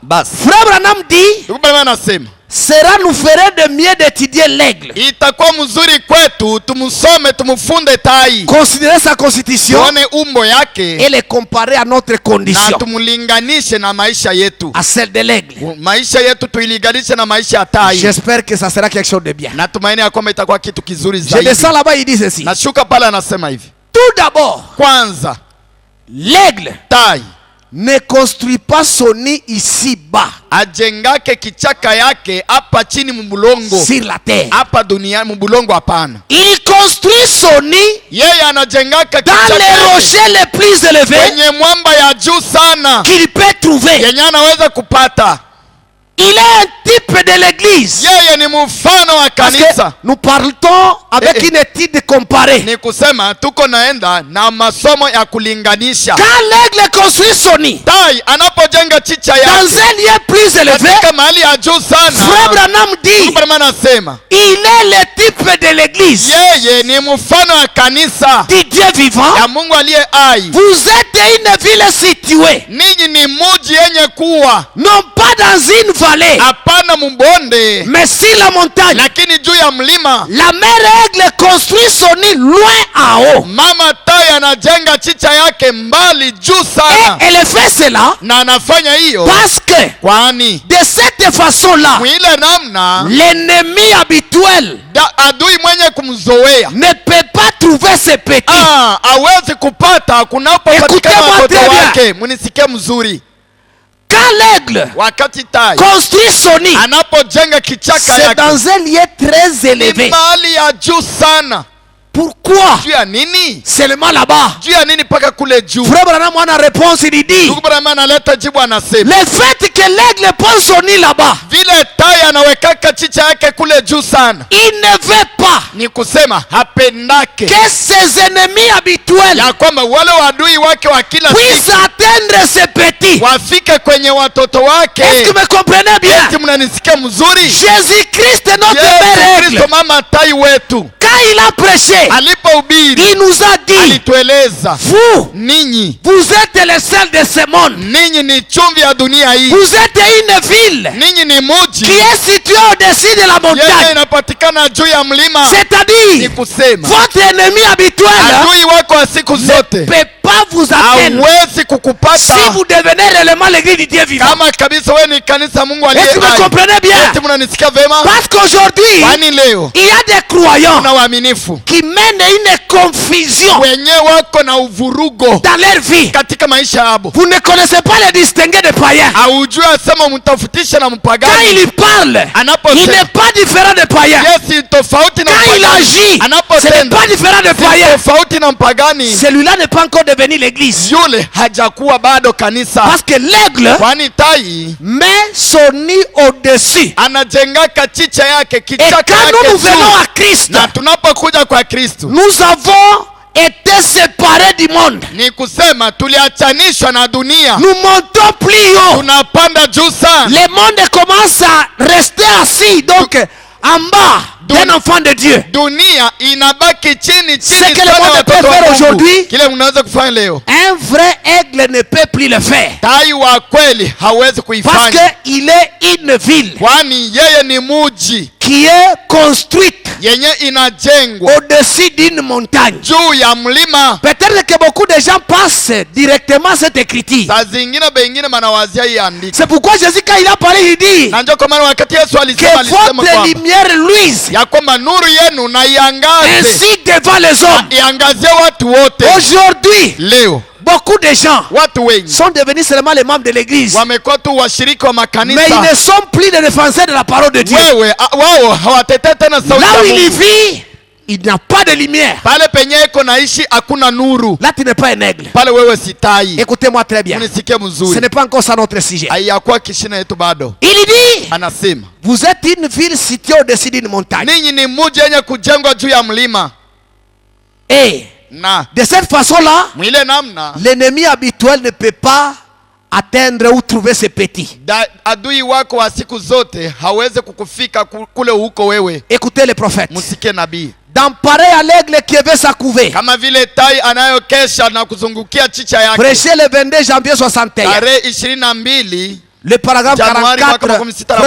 Basi Frère Branham dit, Bwana anasema sera nous ferait de mieux d'étudier l'aigle. itakuwa mzuri kwetu tumsome tumfunde tai, Considérer sa constitution tuone umbo yake et les comparer à notre na condition, tumlinganishe na maisha yetu. à celle de l'aigle. Maisha yetu tuilinganishe na maisha ya tai. J'espère que ça sera quelque chose de bien. Natumaini ya kwamba itakuwa kitu kizuri Je zaidi. descends là-bas, il dit ceci. Nashuka pale anasema hivi. Tout d'abord, Kwanza l'aigle tai ne construit pas son nid ici-bas, ajengake kichaka yake hapa chini mbulongo, sur la terre. hapa duniani mbulongo, hapana. Il construit son nid Yeye anajengaka dans kichaka les yake rochers les plus élevés kwenye mwamba ya juu sana qu'il peut trouver. yenye anaweza kupata. Il est un type de l'église. Yeye ni mfano wa Parce que kanisa. nous partons avec une étude comparée. Ni kusema tuko naenda na masomo ya kulinganisha. Quand l'aigle construit son nid Tai anapojenga chicha dans yake un lieu plus élevé, katika mahali ya juu Frère sana, Branham dit, Bwana anasema il est le type de l'église yeye ni mfano wa kanisa du Dieu vivant. ya Mungu aliye hai. Vous êtes une ville située, Ninyi ni muji yenye kuwa non pas dans une vallée, hapana mbonde, mais sur la montagne. lakini juu ya mlima. La mère aigle construit son nid loin en haut. Mama tai anajenga chicha yake mbali juu Et sana, elle fait cela na anafanya hiyo parce que kwani de cette façon-là, mwile namna l'ennemi habituel adui mwenye kumzoea ne peut pas trouver ses petits. hawezi kupata kunapopatikana Écoutez-moi watoto très bien. wake. Munisikie mzuri. Quand l'aigle Wakati tai construit son nid, anapojenga kichaka c'est yake dans un lieu très élevé. ni mahali ya juu sana. Pourquoi Juu ya nini? seulement là-bas? Juu ya nini paka kule juu? Frère Branham a une réponse, il dit, Ndugu Branham analeta jibu, anasema le fait que l'aigle pose son nid là-bas, vile tai anawekaka chicha yake kule juu sana, il ne veut pas ni kusema hapendake que ses ennemis habituels ya kwamba wale wadui wake wa kila puissent siku atteindre ses petits. wafike kwenye watoto wake. Est-ce que vous me comprenez bien? Eti mnanisikia mzuri? Jésus-Christ, notre Yesu mère aigle, Kristo mama tai wetu quand il a prêché, alipohubiri il nous a dit, alitueleza, vous, ninyi vous êtes les sel de ce monde. ninyi ni chumvi ya dunia hii, Vous êtes une ville ninyi ni qui muji est située au-dessus de la yenye montagne. inapatikana juu ya mlima. Ni C'est-à-dire, kusema votre ennemi habituel adui wako wa siku ne zote peut pas vous atteindre hawezi kukupata si vous devenez réellement l'église du Dieu vivant. kama kabisa wewe ni kanisa Mungu aliye Est-ce que vous hai. comprenez bien? Eti mnanisikia vema? Parce qu'aujourd'hui, Kwani leo il y a des croyants kuna waaminifu qui mènent une confusion wenyewe wako na uvurugo dans leur vie. katika maisha yabo. Vous ne connaissez pas les distinguer des païens. Haujui asema mtafutisha na Quand mpagani. il parle, Anaposema, il n'est pas différent des païens. Yesu tofauti na Quand il mpagani. agit, ce n'est Anapotenda pas différent des si païens. tofauti na mpagani. Celui-là n'est pas encore devenu l'église. Yule hajakuwa bado kanisa, Parce que l'aigle kwani tai met son nid au-dessus. anajengaka chicha yake Et kichaka quand nous nous yake venons juu. à Christ, Na tunapokuja kwa Kristo nous avons été séparés du monde. ni kusema tuliachanishwa na dunia, Nous montons plus haut. tunapanda juu sana. Le monde commence à rester assis, donc en bas d'un enfant de Dieu. Dunia inabaki chini Ce chini que le sana monde ya peut watoto wa faire Mungu. aujourd'hui, Kile unaweza kufanya leo, un vrai aigle ne peut plus le faire. tai wa kweli hawezi Parce kuifanya, qu'il est une ville kwani yeye ni muji qui est construite yenye inajengwa au-dessus d'une montagne. juu ya mlima. Peut-être que beaucoup de gens passent directement cette écriture. Saa zingine bengine manawazia hii andiko. C'est pourquoi Jésus, quand il a parlé, il dit Na ndio kwa maana wakati Yesu alisema que votre lumière luise ya kwamba nuru yenu na iangaze ainsi devant les hommes. iangazie watu wote. Aujourd'hui, Leo beaucoup de gens watu wengi sont devenus seulement les membres de l'église, wamekuwa tu washiriki wa mais makanisa. ils ne sont plus les défenseurs de la parole de Dieu. Wao hawatetei tena sauti Là ya où il Mungu. vit, il n'y a pas de lumière. Pale penye iko naishi hakuna nuru. Là, tu n'es pas un aigle. Pale wewe si tai. Écoutez-moi très bien. Unisikie Ce mzuri. n'est pas encore ça notre sujet. Haiyakuwa kishina yetu bado. Il dit, Anasema vous êtes une ville située au-dessus d'une montagne. ninyi ni mji yenye kujengwa juu ya mlima, Et na de cette façon-là, mwile namna l'ennemi habituel ne peut pas atteindre ou trouver ses petits. adui wako wa siku zote hawezi kukufika kule huko wewe. Écoutez les prophètes. Msikie nabii. Dans pareil à l'aigle qui veut s'accouver. Kama vile tai anayokesha na kuzungukia chicha yake. Prêchez le 22 janvier 61. Tarehe 22 Le paragraphe Januari 44.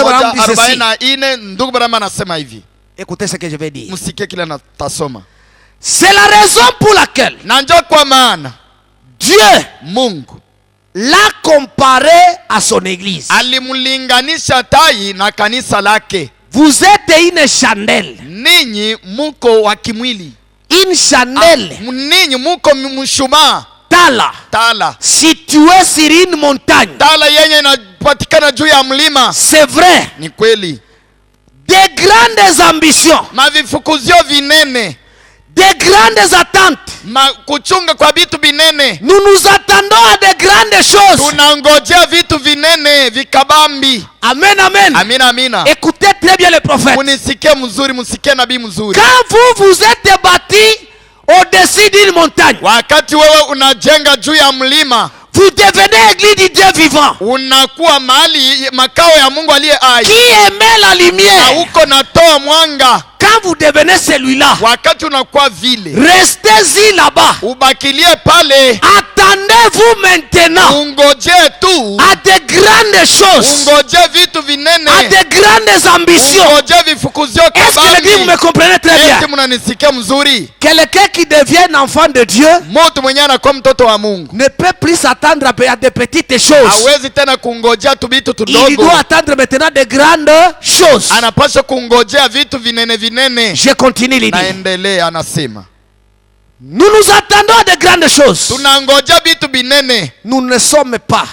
mwaka 44 ndugu Branham anasema hivi. Écoutez ce que je vais dire. Msikie kile natasoma. C'est la raison pour laquelle Na ndio kwa maana Dieu Mungu l'a comparé à son église. alimlinganisha tai na kanisa lake. Vous êtes une chandelle. Ninyi muko wa kimwili. Une chandelle. Ninyi muko mshumaa. Tala située sur une montagne. Tala yenye inapatikana juu ya mlima. C'est vrai. Ni kweli. Des grandes ambitions. Mavifukuzio vinene. Des grandes attentes. Kuchunga kwa vitu vinene. Nous nous attendons à de grandes choses. Tunangojea vitu vinene vikabambi. Amen, amen. Amina, amina. Écoutez très bien les prophètes. Munisikie mzuri, musikie nabii mzuri. Quand vous êtes bâti au-dessus d'une montagne, wakati wewe unajenga juu ya mlima, vous devenez église du Dieu vivant. Unakuwa mahali makao ya Mungu aliye hai. Qui aimait la lumière. Na uko natoa mwanga. Quand vous devenez celui-là, wakati unakuwa vile, restez-y là-bas. Ubakilie pale. Attendez-vous maintenant. Ungoje tu. À de grandes choses. Ungoje vitu vinene. À de grandes ambitions. Ungoje vifukuzio kabambi. Est-ce que vous me comprenez très bien? Eti mnanisikia mzuri? Quelqu'un qui devient enfant de Dieu mtu mwenye anakuwa mtoto wa Mungu ne peut plus s'attendre à de petites choses. Hawezi tena kungojea tu vitu tudogo. Il doit attendre maintenant de grandes choses. Anapaswa kungojea vitu vinene vinene. Je continue l'idée. Naendelea anasema. Nous nous attendons à de grandes choses. Tunangojea vitu vinene. Nous ne sommes pas.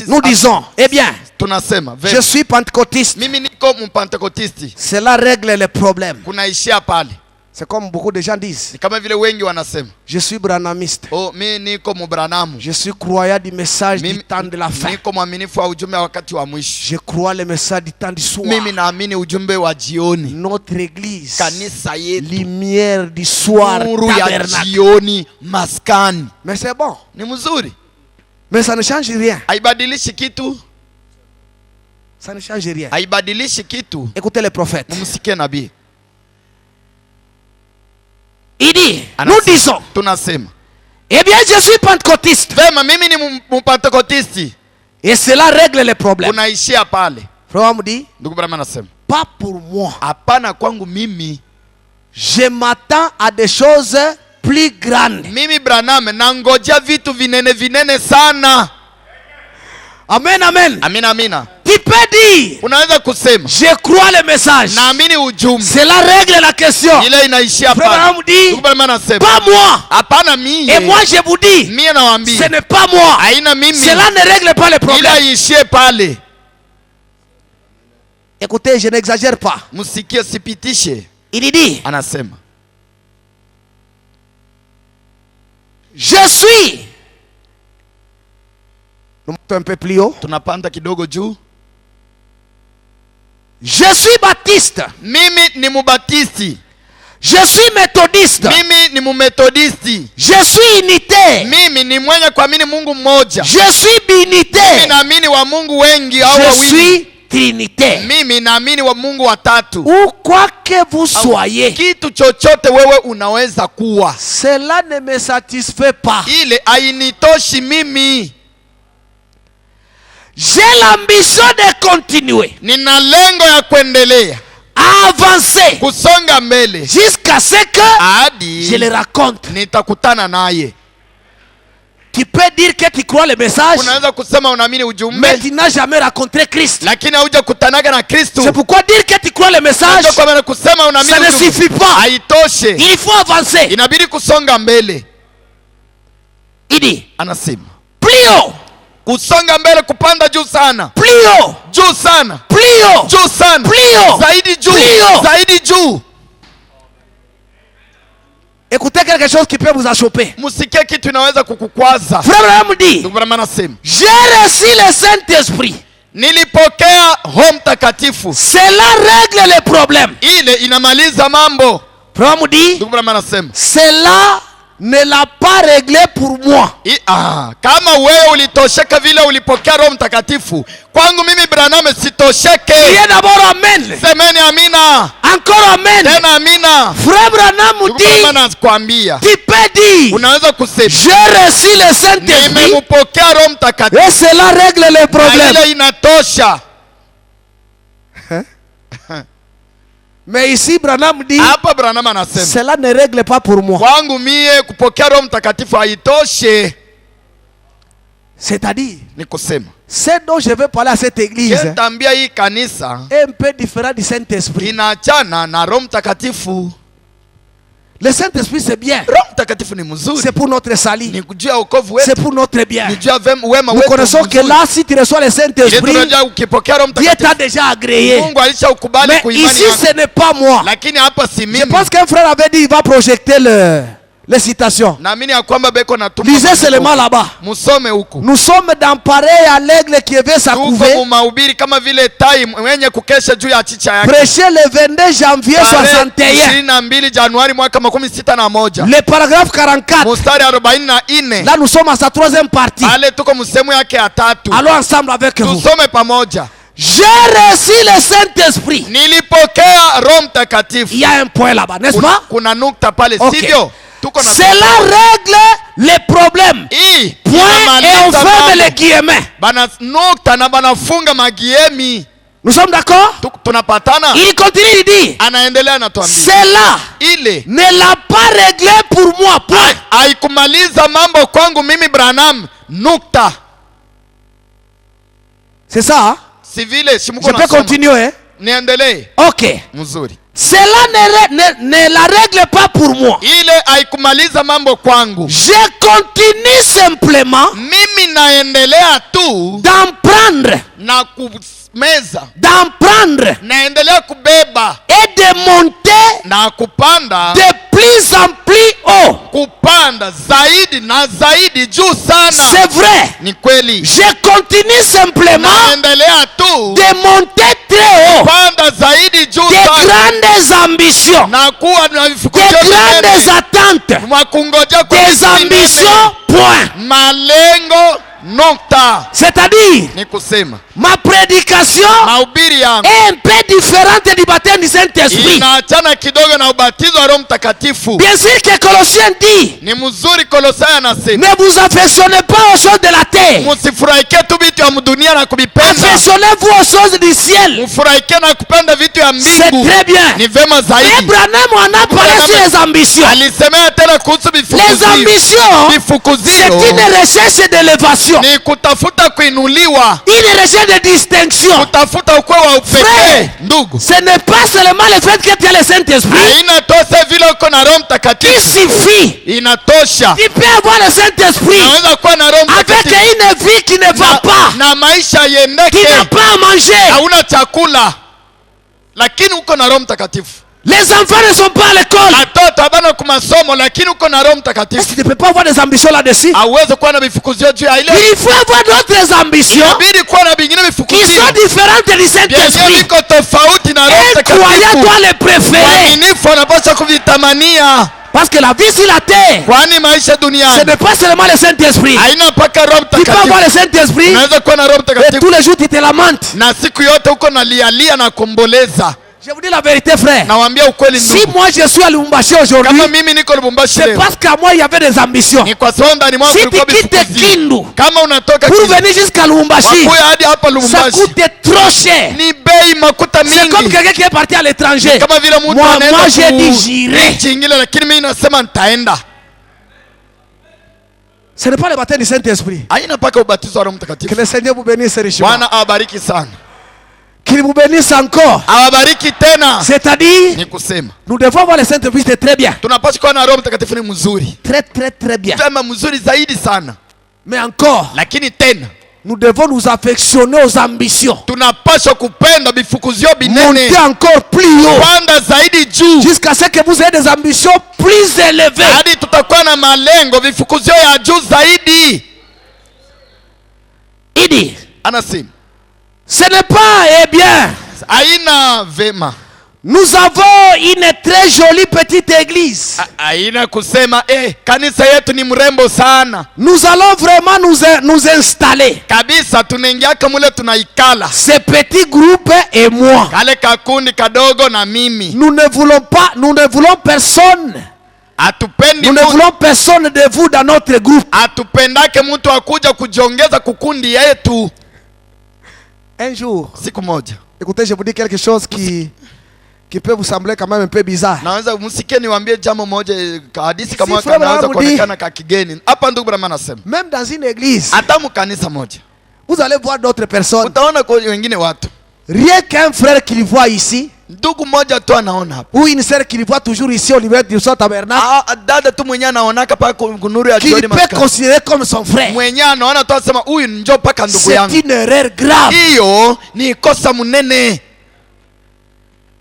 Nous disons, eh bien, tunasema, je suis pentecôtiste. Mimi niko mpentekotisti. Cela règle les problèmes. Kunaishia pale. C'est comme beaucoup de gens disent. Ni kama vile wengi wanasema. Je suis branhamiste. Oh, mimi niko mubranamu. Je suis croyant du message du temps de la fin. Niko mwaminifu wa ujumbe wakati wa mwisho. Je crois le message du temps du soir. Mimi naamini ujumbe wa jioni. Notre église. Kanisa yetu. Lumière du soir. Nuru ya jioni maskani. Mais c'est bon. Ni mzuri. Mais ça ne change rien. Haibadilishi kitu. Ça ne change rien. Haibadilishi kitu. Écoutez les prophètes. Mumsikie nabii. Il dit, nous disons, tunasema, eh bien je suis pentecôtiste. Vema, mimi ni mpentekotisti. Et cela règle les problèmes. Unaishia pale. Frère me dit, ndugu Branham anasema, pas pour moi. Hapana kwangu mimi. Je m'attends à des choses plus grandes. Mimi Branham nangojea vitu vinene vinene sana. Amen, amen. Amina, amina. Tu peux dire, unaweza kusema, je crois le message. Naamini ujumbe. Cela règle la question. Ile inaishia pale. Frère me dit, ndugu Branham anasema, pas moi. Hapana mimi. Et moi je vous dis, mimi nawaambia, ce n'est pas moi. Haina mimi. Cela ne règle pas les problèmes. Ile ishie pale. Écoutez, je n'exagère pas. Musikie, sipitishe. Il dit, anasema, je suis. Nous montons un peu plus haut. Tunapanda kidogo juu. Je suis baptiste. Mimi ni mubatisti. Je suis méthodiste. Mimi ni mumethodisti. Je suis unité. Mimi ni mwenye kuamini Mungu mmoja. Je suis binité. Mimi naamini wa Mungu wengi au Je wawili. suis trinité. Mimi naamini wa Mungu watatu. Ou quoi que vous soyez. Kitu chochote wewe unaweza kuwa. Cela ne me satisfait pas. Ile hainitoshi mimi. J'ai l'ambition de continuer. Nina lengo ya kuendelea. avancer kusonga mbele jusqu'à ce que hadi je le raconte. nitakutana naye. Tu peux dire que tu crois le message, Unaweza kusema unaamini ujumbe, mais tu n'as jamais rencontré Christ. lakini haujakutanaga na Kristo. C'est pourquoi dire que tu crois le message, Ndio kwa maana kusema unaamini ça ne ujumbe suffit pas. haitoshe. Il faut avancer. Inabidi kusonga mbele. Il dit, Anasema plus haut, kusonga mbele, kupanda juu sana, plus haut, juu sana, plus haut, juu sana, plus haut, zaidi juu, plus haut. zaidi juu. Écoutez quelque chose qui peut vous achoper. Msikie kitu inaweza kukukwaza. Frère Abraham dit, Ndugu Branham anasema j'ai reçu le Saint-Esprit. nilipokea Roho Mtakatifu. Cela règle les problèmes. Ile inamaliza mambo. Frère Abraham dit, Ndugu Branham anasema cela ne l'a pas réglé pour moi. Kama wewe ulitosheka vile ulipokea Roho Mtakatifu, kwangu mimi Branham sitosheke. Priez d'abord amen. Semeni amina. Encore amen. Tena amina. Frère Branham dit, nakwambia, tu peux dire, unaweza kusema j'ai reçu le Saint-Esprit nimempokea Roho Mtakatifu et cela règle les na problèmes. ile inatosha. Mais ici Branham dit, Hapa Branham anasema cela ne règle pas pour moi. kwangu mie kupokea Roho Mtakatifu haitoshe. C'est-à-dire, Ni kusema ce dont je vais parler à cette église tambia hii kanisa est un peu différent du Saint-Esprit. inaachana na Roho Mtakatifu. Le Saint-Esprit c'est bien. Roho Mtakatifu ni mzuri, C'est pour notre salut. ni kujua wokovu C'est wetu, pour notre bien. ni jua wema Nous wetu. connaissons que là, si tu reçois le Ile Saint-Esprit, tunajua ukipokea Roho Dieu Mtakatifu t'a déjà agréé. Mungu alishaukubali Mais kuimani ici, yako. ce n'est pas moi. Lakini hapa si Je mimi. pense qu'un frère avait dit il va projeter les citations. Naamini ya kwamba beko na tupo. Lisez seulement là-bas. Musome huku. Nous sommes dans pareil à l'aigle qui veut s'accouver. Tuko mahubiri kama vile tai mwenye kukesha juu ya chicha yake. Prêcher le 22 janvier 61. 22 Januari mwaka 61. Le paragraphe 44. Mstari 44. Là, nous sommes à sa troisième partie. Ale tuko msemo yake ya tatu. Allons ensemble avec vous. Tusome pamoja. J'ai reçu le Saint-Esprit. Nilipokea Roho Mtakatifu. Il y a un point là-bas, n'est-ce pas? Kuna nukta pale, Okay. sivyo? Tuko na Cela règle les problèmes. Point et on ferme les guillemets. Bana nukta na banafunga magiemi. Nous sommes d'accord? Tunapatana. Il continue, il dit, Anaendelea anatuambia. cela Ile ne l'a pas réglé pour moi. Point. haikumaliza mambo kwangu mimi Branham. Nukta. C'est ça, hein? Si vile Je peux continuer, hein? Niendelee. Ok. Mzuri. Cela ne la règle pas pour moi. Ile haikumaliza mambo kwangu. Je continue simplement Mimi naendelea tu d'en prendre, na kumeza. d'en prendre Naendelea kubeba et de monter na kupanda. de plus en plus haut. Kupanda zaidi na zaidi juu sana. C'est vrai. Ni kweli. Je continue simplement Naendelea tu de monter très haut. kupanda zaidi juu De sana. grandes ambitions, Na kuwa na de vifukujo grandes attentes, Mwakungoja kwa des ambitions, point. malengo nukta. C'est-à-dire, Ni kusema ma prédication mahubiri yangu est un peu différente du baptême du Saint-Esprit. inaachana kidogo na ubatizo wa Roho Mtakatifu. Bien sûr que Colossiens dit, Ni mzuri. Kolosai anasema ne vous affectionnez pas aux choses de la terre. msifurahikie tu vitu ya dunia na kuvipenda, Affectionnez-vous aux choses du ciel. mfurahikie na kupenda vitu ya C'est mbingu. très bien. Ni vema Mais zaidi. Branham en a parlé sur les ambitions. Alisemea tena kuhusu Les vifukuzio. ambitions, c'est Vifukuzio une recherche d'élévation, ni kutafuta kuinuliwa, une recherche de distinction. kutafuta ukwe wa upekee. Frère, Ndugu, ce n'est pas seulement le fait que tu as le Saint-Esprit haina tosha vile uko na Roho qui Mtakatifu. suffit. Inatosha. Tu peux avoir le Saint-Esprit Naweza kuwa na Roho avec Mtakatifu une vie qui ne va pas, na maisha qui n'a yendeke, pas à manger. hauna chakula, lakini uko na Roho Mtakatifu. Les enfants ne sont pas à l'école. Watoto habana kwa masomo, lakini uko na Roho Est-ce Mtakatifu. que tu ne peux pas avoir des ambitions là-dessus? Hauwezi kuwa na vifukuzio juu ya ile. Il faut avoir d'autres ambitions Inabidi kuwa na vingine qui vifukuzio sont différentes du vyenye Saint-Esprit. viko tofauti na Roho Un croyant Mtakatifu. doit les préférer. Waaminifu wanapaswa kuvitamania, Parce que la vie sur la terre, kwani maisha ce duniani n'est pas seulement le Saint-Esprit. haina mpaka Roho Tu peux avoir Mtakatifu. le Saint-Esprit Unaweza kuwa na Roho et tous Mtakatifu les jours tu te lamentes. na siku yote uko na lialia na komboleza. Je vous dis la vérité, frère. Nawaambia ukweli ndugu. Si moi je suis à Lubumbashi aujourd'hui, Kama mimi niko Lubumbashi c'est leo, parce qu'à moi il y avait des ambitions. ni kwa sababu ndani mwangu Si tu kulikuwa quittes vifukuzi. Kindu Kama unatoka pour Kindu, venir jusqu'à Lubumbashi, wakuya hadi hapa ça Lubumbashi, coûte trop cher. ni bei makuta C'est comme mingi. quelqu'un qui est parti à l'étranger. Kama vile mtu Moi anaenda j'ai dit j'irai. nchi ingine, lakini mimi nasema nitaenda. Ce n'est pas le baptême du Saint-Esprit. Haina paka ubatizo wa Roho Que Mtakatifu. le Seigneur vous bénisse richement. Bwana awabariki sana. Qu'il vous bénisse encore. Awabariki tena. C'est-à-dire, Ni kusema nous devons voir le Saint-Esprit, c'est très bien. tunapaswa kuwa na Roho Mtakatifu ni mzuri. Très, très, très bien. Tena mzuri zaidi sana. Mais encore, Lakini tena nous devons nous affectionner aux ambitions. tunapaswa kupenda vifukuzio binene. Monter encore plus haut. Panda zaidi juu. Jusqu'à ce que vous ayez des ambitions plus élevées. Hadi tutakuwa na malengo vifukuzio ya juu zaidi. Il dit, Anasema ce n'est pas, eh bien, haina vema. nous avons une très jolie petite église. Haina kusema kanisa yetu ni mrembo sana. Nous allons vraiment nous installer. Kabisa tunaingiaka mule tunaikala. Ce petit groupe et moi. Kale kakundi kadogo na mimi. Nous ne voulons personne. Atupendi Nous ne voulons personne de vous dans notre groupe. Atupendake mtu akuja kujiongeza kukundi yetu. Un jour, Siku moja. écoutez, je vous dis quelque chose qui peut vous sembler quand même un peu bizarre. Naweza msikie niwaambie jambo moja, hadithi Si kama frère kanaweza Abraham kuonekana ka kigeni. Hapa ndugu Brahma anasema. Même dans une église, Hata mkanisa moja. vous allez voir d'autres personnes. Utaona kwa wengine watu. Rien qu'un frère qu'il voit ici, Ndugu mmoja tu anaona hapa. ou une sœur qu'il voit toujours ici au niveau du tabernacle, Dada tu mwenyewe anaonaka paka kunuru ya qu'il jioni peut maskani. considérer comme son frère. Mwenyewe anaona tu asema huyu njoo paka ndugu C'est yangu. une erreur grave. Hiyo ni kosa munene.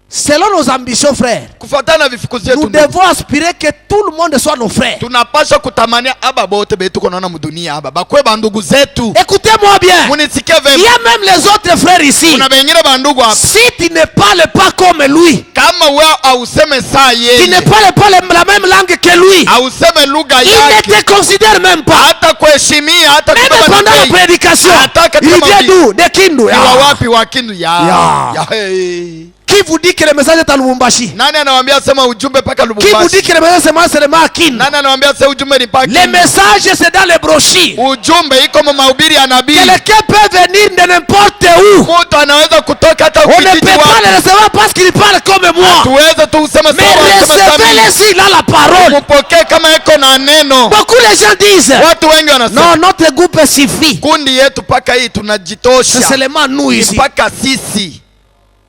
Selon nos ambitions, frères, Kufuatana na vifukuzi yetu nous ndugu, devons aspirer que tout le monde soit nos frères. tunapaswa kutamania aba bote betu kunaona mdunia aba bakwe bandugu zetu. Écoutez-moi bien. Munisikie Il y vema. a même les autres frères ici. Kuna wengine bandugu hapa. Si tu ne parles pas comme lui, Kama wewe auseme saa tu ne yeye, parles pas la même langue que lui, auseme lugha il ne yake, te considère même pas. hata kuheshimia, hata Même kubeba pendant la bei. prédication, Ataka il kama vient vi- d'où? De Kindu. Ni wa wapi wa Kindu ya. Hey. Qui vous dit que le message est à Lubumbashi? Nani anawaambia sema ujumbe paka Qui vous Lubumbashi? dit que le message seulement à Kindu? Nani anawaambia sema ujumbe ni paka Le Kindu? message c'est dans les brochures. Ujumbe iko mu mahubiri ya nabii. Quelqu'un peut venir de n'importe où. Mtu anaweza kutoka hata On ne peut ukijiji pas le wapi. recevoir parce qu'il parle comme moi. Tuweze tu useme Mais sawa, useme sawa. recevez-le s'il a la parole. Mupokee kama iko na neno. Beaucoup de gens disent, Watu wengi wanasema non, notre groupe suffit. kundi yetu paka hii C'est tunajitosha. seulement nous Ni ici. paka sisi.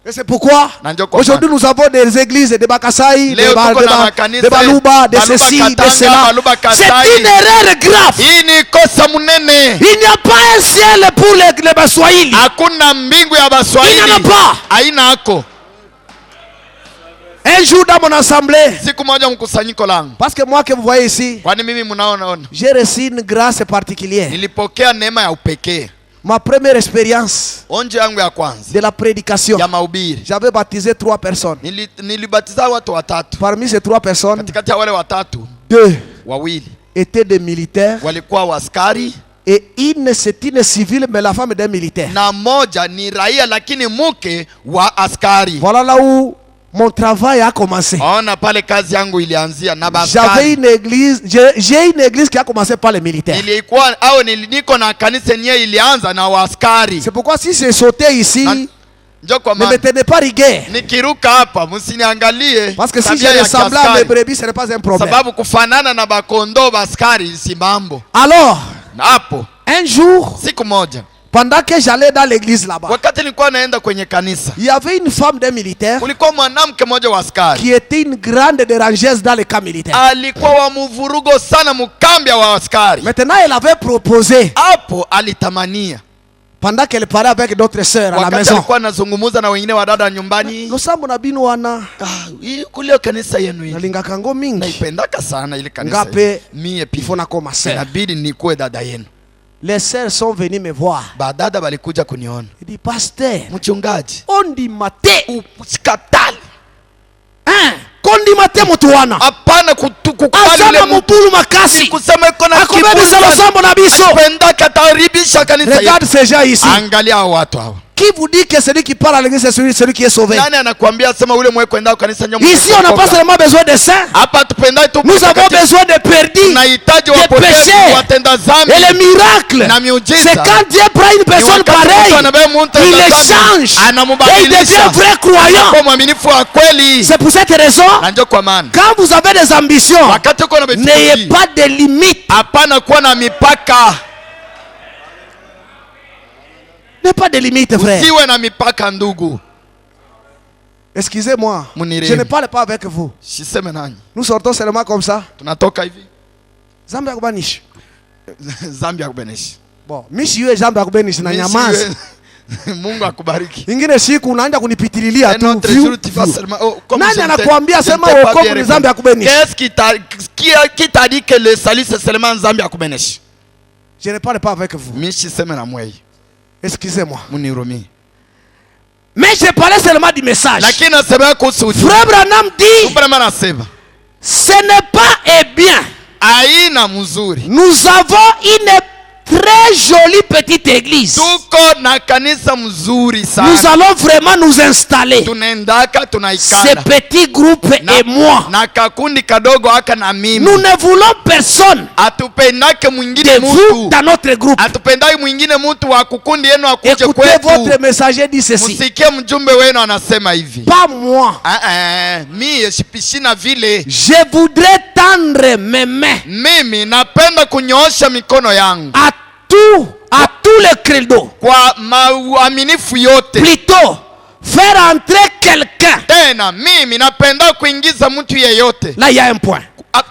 Et c'est pourquoi aujourd'hui nous avons des églises de Bakassai, Leo tuko na de makanisa, Baluba, de Baluba ceci, de Katanga, cela. Baluba C'est Kasai. une erreur grave. Hii ni kosa munene. Il n'y a pas un ciel pour les Baswahili. Hakuna mbingu ya Il n'y en a Baswahili. pas. Haina hako. Un jour dans mon assemblée, Siku moja mkusanyiko langu. parce que moi que vous voyez ici, Kwani mimi mnaona j'ai reçu une grâce particulière. nilipokea neema ya upekee. Ma première expérience Onje yangu ya kwanza de la prédication, ya mahubiri. j'avais baptisé 3 personnes. Nilibatiza watu watatu. Parmi ces 3 personnes, Katikati ya wale watatu, 2 wawili étaient des militaires walikuwa waskari et une c'est une civile mais la femme d'un militaire. na moja ni raia lakini mke wa askari. Voilà là où mon travail a commencé. Ona pale kazi yangu ilianzia na J'avais baskari. une église, j'ai une église qui a commencé par les militaires. Nilikuwa au niko na kanisa yenyewe ilianza na waaskari. C'est pourquoi si j'ai sauté ici, Njoo kwa ne me maana tenez pas rigueur. nikiruka hapa msiniangalie. Parce que si tabia je ya ressemble à kiaskari. mes brebis, ce n'est pas un problème. Sababu kufanana na bakondo baskari si mambo. Alors, Na hapo un jour, siku moja pendant que j'allais dans l'église là-bas, wakati nilikuwa naenda kwenye kanisa, il y avait une femme d'un militaire kulikuwa mwanamke mmoja wa askari. qui était une grande dérangeuse dans le camp militaire. Alikuwa wa mvurugo sana mkambi wa askari. Maintenant, elle avait proposé, Hapo alitamania pendant qu'elle parlait avec d'autres sœurs à la wakati maison, alikuwa anazungumza na wengine wadada nyumbani. losambo na bino wana Hii kule kanisa yenu hili nalingaka ngo mingi naipendaka sana ile kanisa. ngape Mie il pia faut na koma sœur. inabidi nikuwe dada yenu. Les sœurs sont venues me voir. Badada balikuja kuniona. Il dit, pasteur, Mchungaji, on dit maté. usikatali. Hein? Qu'on dit maté mutuwana. Hapana kukubali Azama ule mupulu makasi. kusema iko na Akobebe salosambo na biso. penda kataribisha kanisa yetu. Regarde ces gens ici. Angalia hao watu hawa. Qui vous dit que celui qui parle à l'église c'est celui qui est sauvé? Nani anakuambia sema ule mwe kwenda kanisa nyomo? Ici on n'a pas seulement besoin de saints. Hapa tupendai tu. Nous avons besoin de perdus, Tunahitaji de péchés. watenda dhambi. Et le miracle, Na miujiza. c'est quand Dieu prend une personne pareille, il les change et il devient vrai croyant. Kwa mwaminifu wa kweli. C'est pour cette raison, Na ndio kwa maana quand vous avez des ambitions, wakati uko na n'ayez pas de limites. hapana kuwa na mipaka. N'ayez pas de limites, frère. Usiwe na mipaka ndugu. Excusez-moi, je ne parle pas avec vous. Siseme nanyi. Nous sortons seulement comme ça. Tunatoka hivi. Zambia kubanishi. Zambia kubeneshi. Bon, mishi yue Zambia kubanishi na nyamaza. Mungu akubariki. Ingine siku unaanza kunipitililia tu. Nani anakuambia sema wokovu ni Zambia kubanishi? Qui t'a dit que le salut c'est seulement Zambia kubeneshi? Je ne parle pas avec vous. Mishi sema na mwei. Excusez-moi. Munirumi. Mais je parlais seulement du message. Lakini nasema kuhusu ujumbe. Frère Branham dit, Branham anasema, ce n'est pas et bien. Aina mzuri. Nous avons une très jolie petite église. Tuko na kanisa mzuri sana. Nous allons vraiment nous installer. Tunaendaka tunaikana. Ce petit groupe et moi. Na kakundi kadogo aka na mimi. Nous ne voulons personne atupendake mwingine de vous mtu. dans notre groupe. Atupendai mwingine mtu wa kukundi yenu akuje Écoutez, kwetu. votre messager dit ceci. Musikie mjumbe wenu anasema hivi. Pas moi. Mimi sipishina vile. Je voudrais tendre mes mains. Mimi napenda kunyoosha mikono yangu. À tous les credos. Kwa maaminifu yote. Plutôt faire entrer quelqu'un. Tena mimi napenda kuingiza mtu yeyote. Là il y a un point.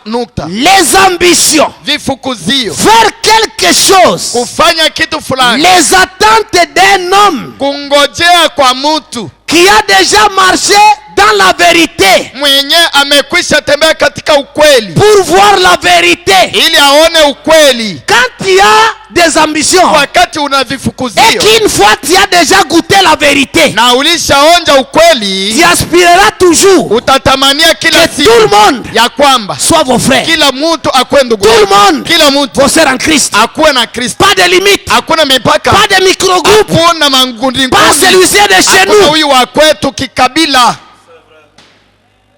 Nukta. Les ambitions. Vifukuzio. Faire quelque chose. Kufanya kitu fulani. Les attentes d'un homme. Kungojea kwa mtu. Qui a déjà marché dans la vérité. Mwenye amekwisha tembea katika ukweli. Pour voir la vérité. Ili aone ukweli. Quand il y a des ambitions. Wakati una vifukuzio. Et qu'une fois tu as déjà goûté la vérité. Na ulishaonja ukweli. Tu aspireras toujours. Utatamania kila siku. Que tout le monde. Ya kwamba. Soit vos frères. Kila mtu akue ndugu. Tout le monde. Kila mtu. Vos sœurs en Christ. Akue na Kristo. Pas de limite. Hakuna mipaka. Pas de microgroupe. Hakuna mangundi. Pas celui-ci de chez nous. Huyu wa kwetu kikabila.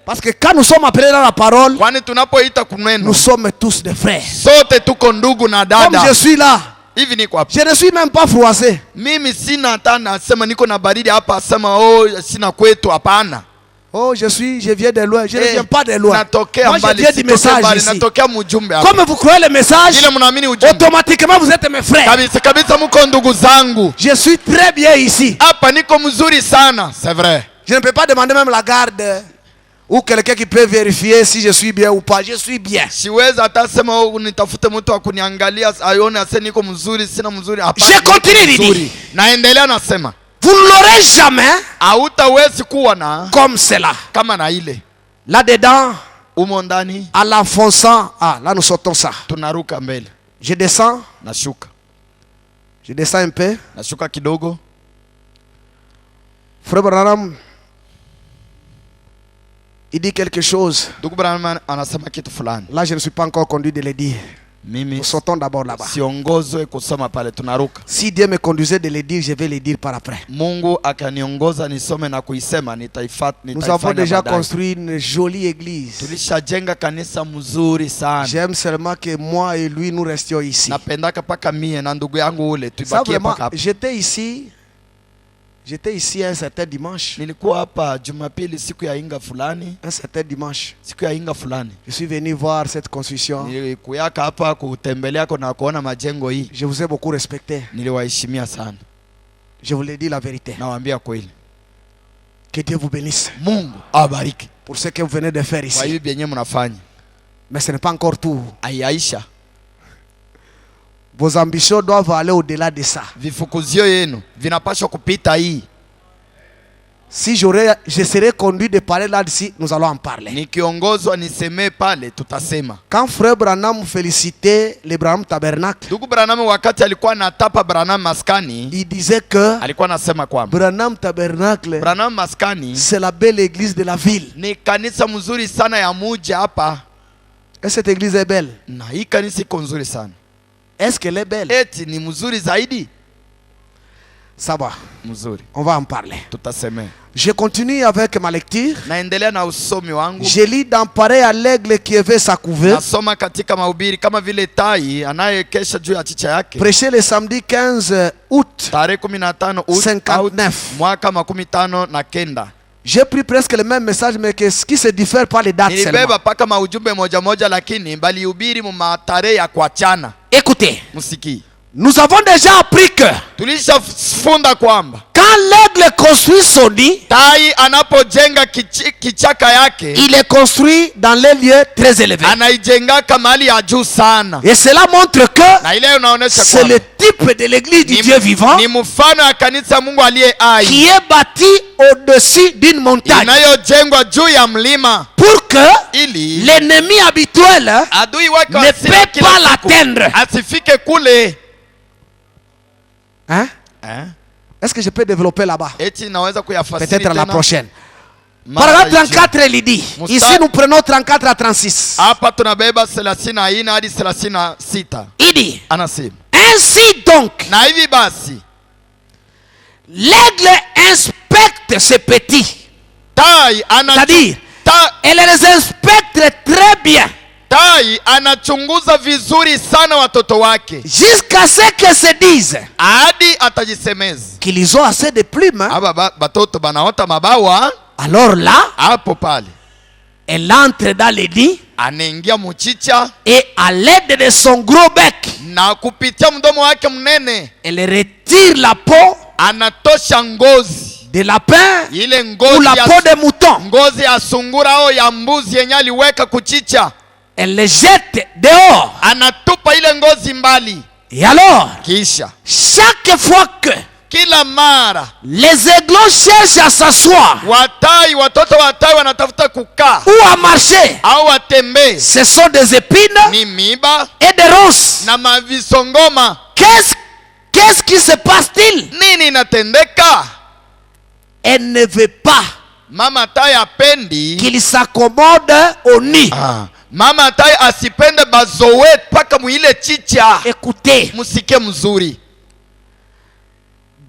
Parce que quand nous sommes appelés dans la parole, nous sommes tous des frères. Comme je suis là, je ne suis même pas froissé. Oh, je viens de loin. Je ne viens pas de loin. Moi, je viens du message ici. Comme vous croyez le message, automatiquement vous êtes mes frères. Je suis très bien ici. C'est vrai. Je ne peux pas demander même la garde ou quelqu'un qui peut vérifier si je suis bien ou pas. Je suis bien. Je continue de dire. Vous ne l'aurez jamais comme cela. Là-dedans, à l'enfonçant, là nous sortons ça. Je descends. Je descends un peu. Frère Branham, il dit quelque chose. Là, je ne suis pas encore conduit de le dire. Nous sortons d'abord là-bas. Si Dieu me conduisait de le dire, je vais le dire par après. Nous avons déjà construit une jolie église. J'aime seulement que moi et lui, nous restions ici. Ça, vraiment, j'étais ici un certain dimanche. Un certain dimanche. Je suis venu voir cette construction. Je vous ai beaucoup respecté. Je vous l'ai dit la vérité. Que Dieu vous bénisse. Pour ce que vous venez de faire ici. Mais ce n'est pas encore tout. Vos ambitions doivent aller au-delà de ça. Si je serais conduit de parler là-dessus, nous allons en parler. Quand Frère Branham félicitait le Branham Tabernacle, il disait que Branham Tabernacle, c'est la belle église de la ville. Et cette église est belle. Est-ce qu'elle est belle? Ça va. Mzuri. On va en parler. Tutaseme. Je continue avec ma lecture. Naendelea na usomi wangu. Je lis dans pareil à l'aigle qui avait sa couvée. Nasoma katika mahubiri kama vile tai anayekesha juu ya chicha yake. Prêché le samedi 15 août. Tarehe 15 août 59. mwaka 59. J'ai pris presque le même message, mais ce qui se diffère par les dates seulement. Nilibeba paka maujumbe moja moja, lakini balihubiri mu matarehe ya kuachana. Écoutez. Musiki. Nous avons déjà appris que tulishafunda kwamba quand l'aigle construit son nid, tai anapojenga kichaka yake, il est construit dans les lieux très élevés. Anaijengaka mahali ya juu sana. Et cela montre que na ile unaonesha c'est le type de l'église du Dieu vivant ni mfano ya kanisa Mungu aliye hai, qui est bâti au-dessus d'une montagne, inayojengwa juu ya mlima, pour que ili l'ennemi habituel adui wake ne peut pas l'atteindre. Asifike kule. Hein? Est-ce que je peux développer là-bas? Peut-être à la prochaine. Paragraphe 34, il dit. Ici, nous prenons 34 à 36. Il dit. Ainsi donc, l'aigle inspecte ses petits. C'est-à-dire, elle les inspecte très bien. Tai anachunguza vizuri sana watoto wake jusqu'à ce que se dise hadi atajisemeza qu'ils ont assez de plumes. Aba batoto banaota mabawa. Alors là, hapo pale elle entre dans le nid, anaingia mchicha, et à l'aide de son gros bec, na kupitia mdomo wake mnene, elle retire la peau, anatosha ngozi de lapin ile ngozi ou la peau de mouton, ngozi ya sungura au ya mbuzi yenye aliweka kuchicha. Elle les jette dehors. Anatupa ile ngozi mbali. Et alors, kisha chaque fois que kila mara les aigles cherchent à s'asseoir, watoto wa tai wanatafuta kukaa ou à marcher, au watembe, ce sont des épines ni miba et des ronces. na mavisongoma. Qu'est-ce qui se passe-t-il? Nini inatendeka? Elle ne veut pas mama tai apendi qu'il s'accommode au nid. Mama tai asipende bazowe paka muile chicha. Écoutez, musike mzuri.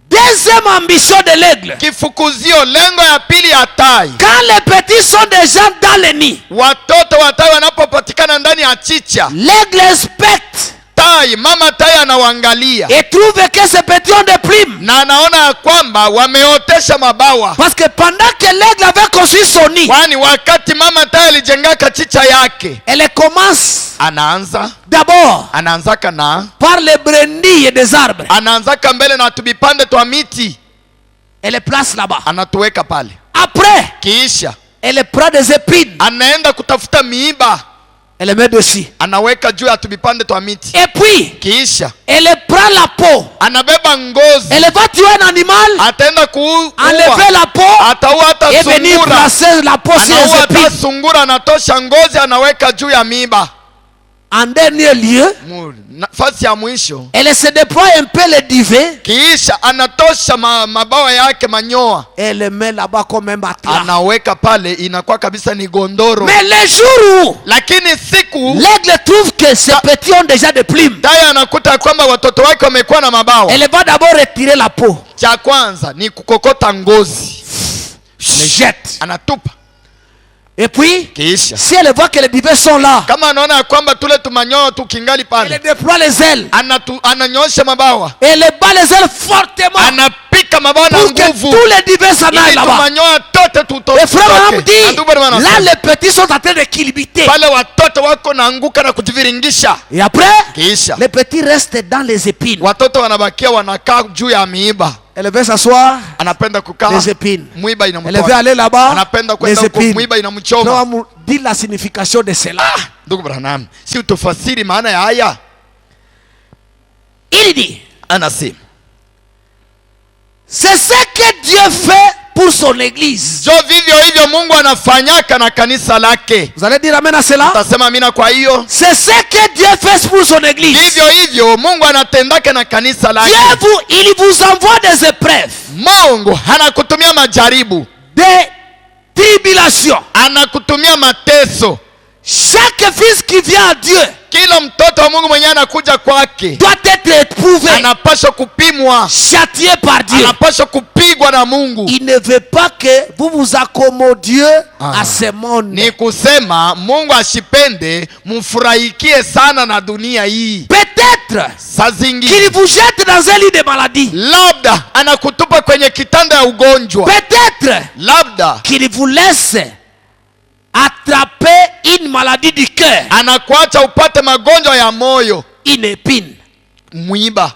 Deuxième ambition de l'aigle, kifukuzio, lengo ya pili ya tai, quand les petits sont déjà dans le nid, watoto wa tai wanapopatikana ndani ya chicha, l'aigle inspecte tai, mama tai anawaangalia et trouve que ces petits ont des plumes, na anaona kwamba wameotesha mabawa, parce que pendant que l'aigle avait construit son nid, kwani wakati mama tai alijengaka chicha yake, elle commence anaanza d'abord anaanzaka na par les brindilles des arbres, anaanzaka mbele na tubipande twa miti, elle place là-bas, anatuweka pale. Après, kisha elle prend des épines, anaenda kutafuta miiba, elle met dessus, anaweka juu ya tubipande twa miti. Et puis, kisha elle prend la peau, anabeba ngozi, elle va tuer un animal, ataenda kuua, enlever la peau, ataua hata et venir sungura, placer la peau sur les hata épines. sungura, anatosha ngozi anaweka juu ya miiba. En dernier lieu, nafasi ya mwisho, elle se déploie un peu le duvet, kisha anatosha mabawa yake manyoa, elle met là-bas comme un matelas, anaweka pale, inakuwa kabisa ni gondoro. Mais le jour où lakini siku l'aigle trouve que ces petits ont déjà des plumes, tai anakuta kwamba watoto wake wamekuwa na mabawa, elle va d'abord retirer la peau, cha kwanza ni kukokota ngozi, le jette, anatupa. Et puis, kisha si elle voit que les divers sont là, kama anaona kwamba tule tumanyoa tu kingali pale, elle déploie les ailes, ananyosha mabawa, elle bat les ailes fortement, anapika mabawa na pour que nguvu, tous les divers s'en aillent là-bas. tumanyoa tote tutoke. Et frère Ram dit, là les petits sont en train de kilibiter, pale watoto wako naanguka na kujiviringisha. et après, kisha les petits restent dans les épines, watoto wanabakia wanakaa juu ya miiba. elle veut s'asseoir, anapenda kukaa, les épines, mwiba elle veut inamtoa, aller là-bas, anapenda les kwenda huko, épines. mwiba Je inamchoma. vais vous dire la signification de cela. Ndugu Branham, si utafasiri maana ya haya. Il dit, anasema c'est ce que Dieu fait pour son église. jo vivyo hivyo Mungu anafanyaka na kanisa lake. Vous allez dire amen à cela? Utasema amina. Kwa hiyo c'est ce que Dieu fait pour son église. vivyo hivyo Mungu anatendaka na kanisa lake. Il vous envoie des épreuves, Mungu anakutumia majaribu, des tribulations. anakutumia mateso. Chaque fils qui vient à Dieu, kila mtoto mtoto wa Mungu mwenyewe anakuja kwake doit être éprouvé, anapaswa kupimwa, châtié par Dieu. anapaswa kupigwa na Mungu. Il ne veut pas que vous vous accommodiez à ce monde. Ni kusema Mungu ashipende mfurahikie sana na dunia hii. Peut-être Saa zingine qu'il vous jette dans un lit de maladie. labda anakutupa kwenye kitanda ya ugonjwa, Peut-être labda qu'il vous laisse attraper une maladie du cœur, anakuacha upate magonjwa ya moyo, une épine. mwiba,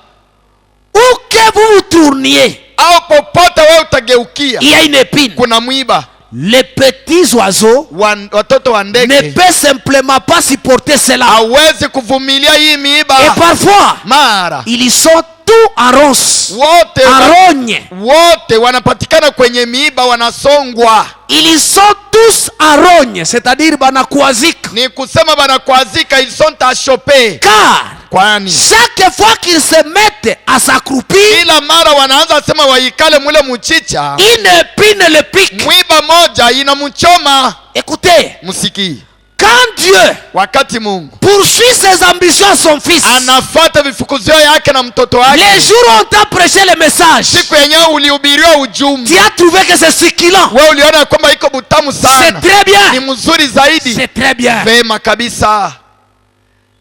Où que vous vous tourniez, au popote wewe utageukia il y a une épine. kuna mwiba. Les petits oiseaux Watoto wa ne ndege peuvent simplement pas supporter cela. hawezi kuvumilia hii miiba. Et parfois, Mara ils sont tout en ronce, wote en rogne. wote wanapatikana kwenye miiba, wanasongwa. Ils sont tous en rogne, c'est-à-dire banakwazika. Ni kusema banakwazika, ils sont achope. Car Kwani chaque fois qu'ils se mettent à s'accroupir, kila mara wanaanza sema waikale mule muchicha, une épine le pique. mwiba moja inamchoma. Écoutez, Msikii, quand Dieu wakati Mungu poursuit ses ambitions à son fils, anafuata vifukuzio yake na mtoto wake, les jours où on t'a prêché le message, siku yenyewe ulihubiriwa ujumbe, tu as trouvé que c'est succulent. wewe uliona kwamba iko butamu C'est sana, très ni bien. mzuri zaidi, C'est très bien. vema kabisa.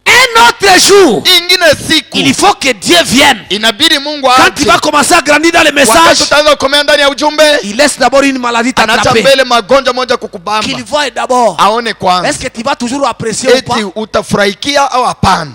Un autre jour, Ingine siku il faut que Dieu vienne. inabidi Mungu Quand aje. il va commencer à grandir dans le Wakati message, utaanza kukomea ndani ya ujumbe, il laisse d'abord une maladie anacha t'attraper. mbele magonjwa moja kukubamba, Qu'il voie d'abord. aone kwanza Est-ce que tu vas toujours apprécier ou pas? eti utafurahikia au hapana.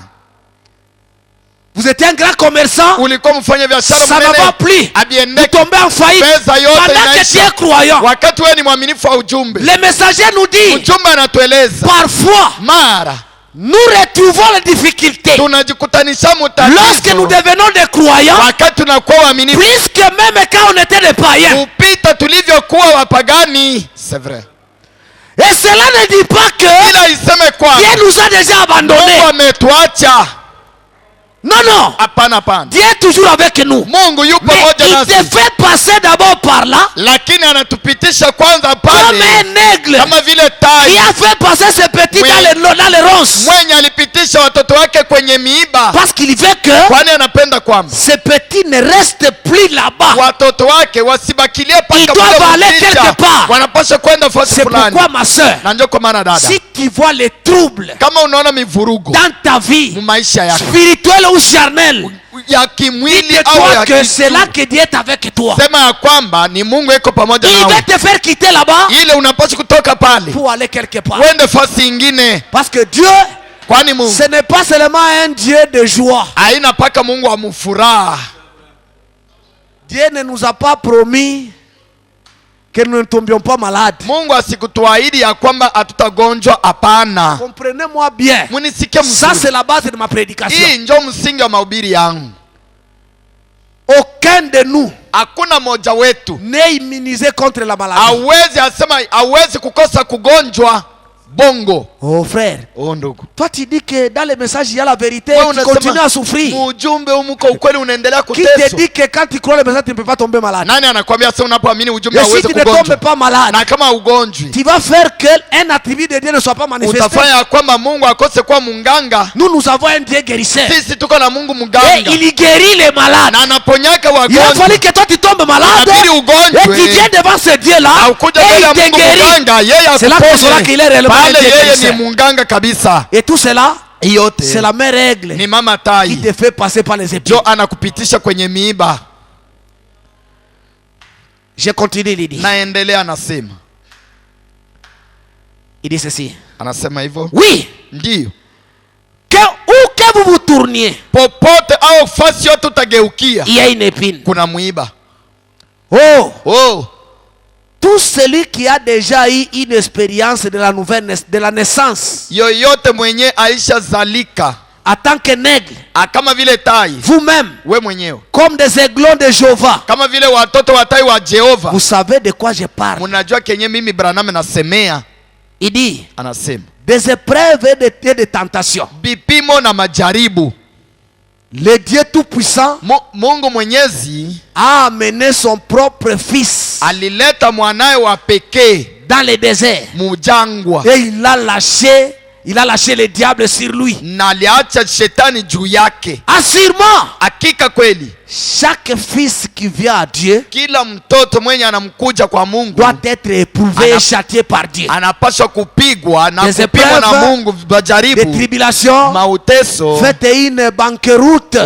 Vous étiez un grand commerçant, Ulikuwa mfanya biashara ça ne va mnene, plus. Vous abiendeke, tombez en faillite. pesa yote Pendant que tu es inaisha. croyant, Wakati wewe ni mwaminifu wa ujumbe, le messager nous dit, ujumbe anatueleza parfois, mara nous retrouvons les difficultés. tunajikutanisha Lorsque nous mutatizo devenons des croyants, wakati tunakuwa waaminifu plus que même quand on était des païens. kupita tulivyokuwa wapagani. C'est vrai. Et cela ne dit pas que Ila iseme kwa Dieu nous a déjà abandonnés. Mungu ametuacha. Non, non. Hapana, hapana. Dieu est toujours avec nous. Mungu yupo Mais pamoja il nasi, te fait passer d'abord par là, lakini anatupitisha kwanza comme pale un aigle kama vile qui tai a fait passer ses petits Oui. dans les ronces. mwenye alipitisha watoto wake kwenye miiba, Parce qu'il veut que kwani anapenda kwamba ces petits ne restent plus là-bas. watoto wake wasibakilie Ils paka doivent mule aller mchicha. quelque part. Wanapaswa kwenda fasi C'est fulani. pourquoi, ma soeur, Na ndio kwa maana dada, si tu vois les troubles kama unaona mivurugo dans ta vie, mu maisha yako spirituelle ou charnelle, ya kimwili au dis-toi ya que c'est là kitu, que Dieu est avec toi. sema ya kwamba ni Mungu yuko pamoja Il nawe, va te faire quitter là-bas ile unapaswa kutoka pale pour aller quelque part. uende fasi ingine, Parce que Dieu, kwani Mungu ce n'est pas seulement un Dieu de joie. haina paka Mungu amufuraha. Dieu ne nous a pas promis que nous ne tombions pas malades. Mungu asikutuahidi ya kwamba hatutagonjwa, hapana. Comprenez-moi bien. Munisikie Ça, mzuri, c'est la base de ma prédication. hii ndio msingi wa mahubiri yangu. Aucun de nous Hakuna moja wetu n'est immunisé contre la maladie. hawezi asema hawezi kukosa kugonjwa bongo. Oh frère, Oh ndugu, toi tu dis que dans les messages il y a la vérité, wewe tu continues à souffrir. ujumbe umuko ukweli unaendelea Qui te kuteswa. dit que quand tu crois le message tu ne peux pas tomber malade? Nani anakuambia sasa unapoamini ujumbe Et si hauwezi tu ne tombes kugonjwa? pas malade, Na kama ugonjwi, tu vas faire qu'un attribut de Dieu ne soit pas manifesté. utafanya ya kwamba Mungu akose kuwa munganga. Nous avons un Dieu guérisseur. Sisi tuko na Mungu Et mganga il guérit les malades. na anaponyaka Il a wagonjwa. fallu que toi tu tombes malade Inabidi et ugonjwe tu viens devant ce Dieu-là na ukuja et mbele ya il te Mungu guérit. mganga, yeye C'est là qu'on saura qu'il est akuponye. réellement un Pale Dieu yeye guérisseur. ni munganga kabisa. Et tout cela, Yote c'est la même règle ni mama qui tai te fait passer par les épines. jo anakupitisha kwenye miiba. Je continue, il dit. Naendelea, anasema Il dit ceci. anasema hivyo, Oui, ndio que où que vous vous tourniez, popote au fasi yote utageukia il y a une épine. kuna mwiba. Oh, Oh, tout celui qui a déjà eu une expérience de la nouvelle de la naissance yoyote mwenye aisha zalika en tant que nègre, kama vile tai, vous-même, we mwenyewe comme des aiglons de Jéhovah, kama vile watoto wa tai wa Jehova, vous savez de quoi je parle. munajua kenye mimi Branham nasemea. Il dit Anasema des épreuves et des tentations. vipimo na majaribu. Le Dieu Tout-Puissant Mungu Mwenyezi a amené son propre fils alileta mwanaye wa pekee dans le désert mujangwa, et il l'a lâché il a lâché le diable sur lui. na aliacha shetani juu yake. Assurément, Hakika kweli, chaque fils qui vient à Dieu kila mtoto mwenye anamkuja kwa Mungu doit être éprouvé et châtié par Dieu. anapaswa kupigwa na Des kupimwa na épreuves, Mungu, Des majaribu, tribulations, mauteso, faites une banqueroute.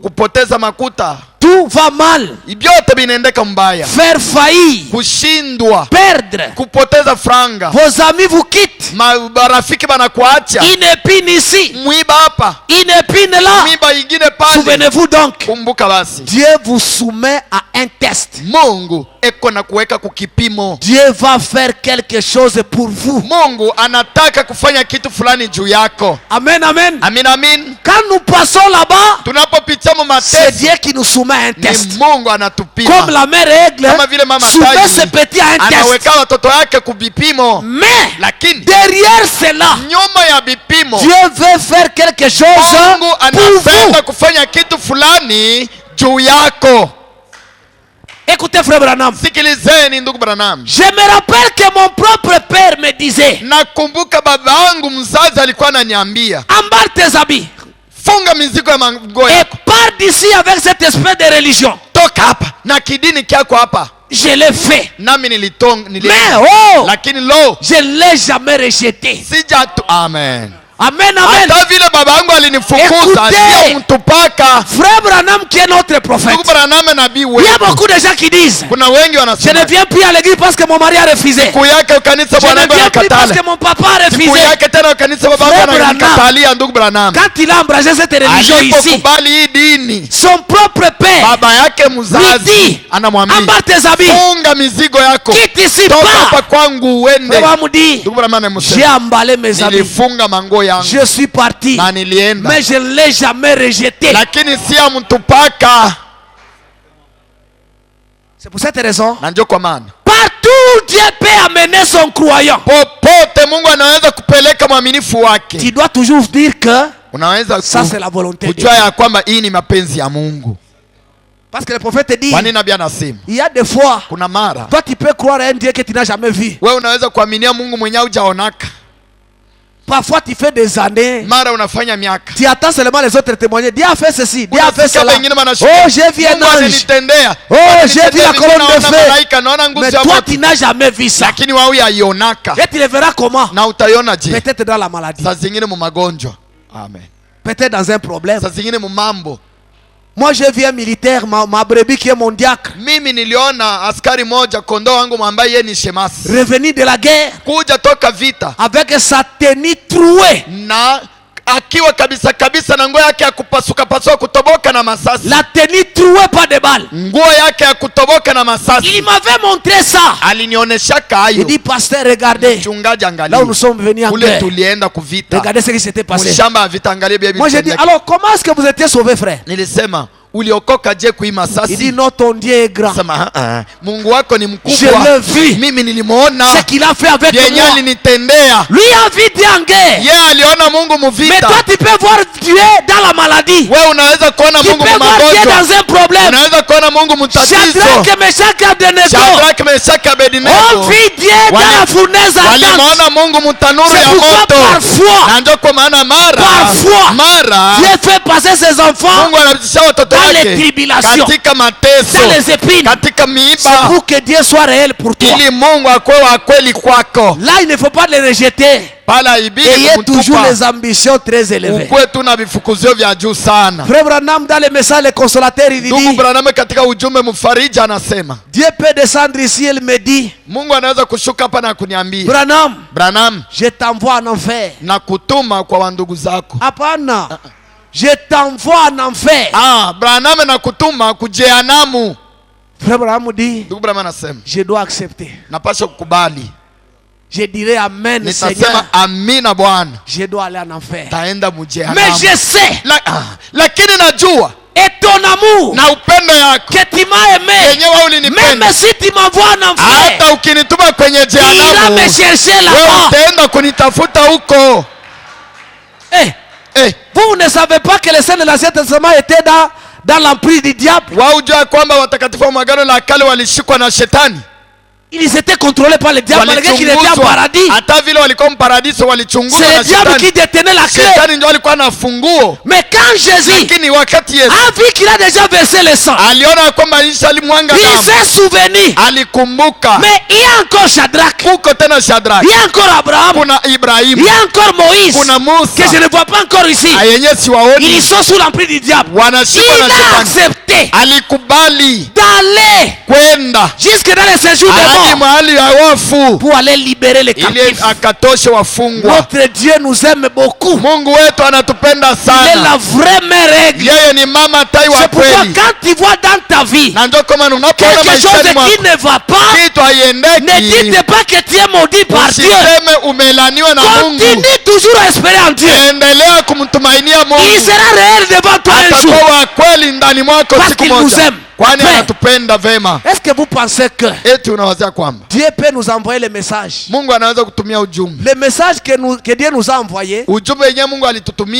kupoteza makuta, Tout va mal. vyote vinaendeka mbaya, Faire faillir, kushindwa, perdre. kupoteza franga, Vos amis vous quittent. marafiki banakuacha, Une épine ici, mwiba hapa, une épine là. mwiba ingine pale. Souvenez-vous donc, Kumbuka basi, Dieu vous soumet à un test. Mungu eko na kuweka kukipimo. Dieu va faire quelque chose pour vous. Mungu anataka kufanya kitu fulani juu yako. Amen, amen. Amin, amin. Quand nous passons là-bas, Tunapopitia mu c'est mateso, Dieu qui nous soumet à un test. ni Mungu anatupima. Comme la mère Aigle Kama vile mama soumet Taji ses petits à un test. anaweka watoto yake kubipimo, Mais lakini derrière cela, nyuma ya bipimo Dieu veut faire quelque chose Mungu pour anapenda vous. kufanya kitu fulani juu yako. Écoutez, frère Branham. Sikilizeni ndugu Branham, Je me rappelle que mon propre père me disait, nakumbuka baba yangu mzazi alikuwa ananiambia, emballe tes habits funga mizigo ya mango et yako, pars d'ici avec cet esprit de religion. toka hapa na kidini kyako hapa. Je l'ai fait. Nami Mais lakini lo, je ne l'ai jamais rejeté. amen. Amen, amen. Hata vile baba yangu alinifukuza, Écoutez. sio mtupaka. Frère Branham qui est notre prophète. Ndugu Branham nabii Il y a wetu. beaucoup de gens qui disent, Kuna wengi je ne wanasema viens plus à l'église parce que mon mari a refusé. siku yake kanisa Je bwana ne wangu viens plus parce anakatala. que mon papa a Siku refusé. yake tena kanisa baba Frère yangu Branham. anakatalia. Ndugu Branham Quand il a embrassé cette religion ici, alipokubali hii dini, son propre père baba yake lui mzazi dit, anamwambia, emballe tes habits, funga mizigo yako, quitte ici, toka hapa pars. kwangu uende. Frère Branham dit, Ndugu Branham j'ai anamsema, emballé mes habits, nilifunga mango yangu je suis parti, na nilienda, mais je ne l'ai jamais rejeté. lakini si mtupaka. C'est pour cette raison, Na ndio kwa maana partout Dieu peut amener son croyant. popote Mungu anaweza kupeleka mwaminifu wake. Tu dois toujours dire que Unaweza ça c'est la volonté de kujua Dieu. ya kwamba hii ni mapenzi ya Mungu. Parce que le prophète dit, Kwa nini nabii anasema? il y a des fois, Kuna mara toi tu peux croire à un Dieu que tu n'as jamais vu. wewe unaweza kuaminia Mungu mwenyewe hujaonaka. Parfois tu fais des années, Mara unafanya miaka. tu attends seulement les autres témoigner. Dieu a fait ceci, Dieu a fait Unasikia cela. wengine wanashuka. Oh, j'ai vu un Mungu ange. alinitendea. Oh, j'ai vu la colonne de Naona feu. malaika, naona nguzo Mais ya toi moto. tu n'as jamais vu ça. Lakini wao yaionaka. Et tu le verras comment? Na utaiona je? Peut-être dans la maladie, Saa zingine mu magonjwa. Amen. peut-être dans un problème. Saa zingine mu mambo. Moi j'ai vu un militaire, ma brebis qui est mon diacre, Mimi niliona askari moja kondoo wangu ambaye yeye ni shemasi. revenir de la guerre Kuja toka vita avec sa tenue trouée. na akiwa kabisa kabisa na nguo yake ya kupasuka pasuka kutoboka na masasi. La tenue trouée par des balles. Nguo yake ya kutoboka na masasi. Il m'avait montré ça. Alinionyeshaka Il hayo. dit, pasteur, regardez. Mchungaji, Là où angalia. nous sommes venus en Kule guerre. tulienda kuvita. Regardez ce qui s'était passé. Mshamba ya vita, angalia bibi. Moi j'ai dit, alors comment est-ce que vous étiez sauvés, frère? Nilisema uliokoka je kui Il dit, masasi? non, ton Dieu est grand. Sema Mungu wako ni Je mkubwa. l'ai vu. Mimi nilimuona. Ce qu'il a fait avec Yenye moi. alinitendea. Lui a vu Dieu en guerre. Yeye aliona Mungu Mais muvita. toi, tu peux voir Dieu dans la maladie. Wewe unaweza kuona Tu Mungu peux voir Dieu magonjwa. dans un problème. Unaweza kuona Mungu mtatizo. Shadrach, Meshach et Abednego Shadrach, Meshach, ont Abednego vu Dieu dans la fournaise ardente. walimuona Mungu mtanuru C'est ya pourquoi moto. parfois, Na ndio kwa maana Parfois, mara Dieu fait passer ses enfants Mungu anapitisha watoto dans les wake tribulations, katika mateso, dans les épines. katika C'est miiba, pour que Dieu soit réel pour toi. ili Mungu akwe wa kweli kwako. Là, il ne faut pas les rejeter. Pala ibidi Ayez toujours kumtupa. les ambitions très élevées. Ukwe tu na vifukuzio vya juu sana. Frère Branham, dans le message, le consolateur, il Ndugu dit, Branham katika ujumbe mfariji anasema Dieu peut descendre ici, il me dit, Mungu anaweza kushuka hapa na kuniambia, Branham, je t'envoie en enfer. na kutuma kwa wandugu zako. Hapana, je t'envoie en enfer. Branham na kutuma kujehanamu. Frère Branham dit, Ndugu Branham anasema je dois accepter. napaswa kukubali. Je dirai Amen, Nitasema Seigneur. amina Bwana. Je dois aller en enfer. Taenda Mais mjehanamu. je sais, Lakini najua et ton amour, na upendo yako que tu m'as aimé, yenyewe ulinipenda. même si tu m'envoies en enfer, Hata ukinituma kwenye tu iras jehanamu, me chercher wewe là-bas. utaenda kunitafuta huko. Vous ne savez pas que les saints de l'Ancien Testament étaient dans l'emprise du diable. Waujua kwamba watakatifu wa Agano la Kale walishikwa na shetani. Ils étaient contrôlés par le diable malgré qu'ils étaient en paradis. C'est le diable qui détenait la clé. Mais quand Jésus a vu qu'il a déjà versé le sang, il s'est souvenu. Mais il y a encore Shadrach, il y a encore Abraham, il y a encore Moïse que je ne vois pas encore ici. Ils sont sous l'emprise du diable. Il a accepté d'aller jusque dans les séjours de mort pour aller libérer les captifs. Notre Dieu nous aime beaucoup. Il est la vraie mère règle. C'est pourquoi quand tu vois dans ta vie quelque chose qui ne va pas, ne dites pas que tu es maudit par Dieu. Continue toujours à espérer en Dieu. Il sera réel devant toi un jour parce qu'il nous aime. Est-ce que vous pensez que Dieu peut nous envoyer le message? Le message que Dieu nous a envoyé,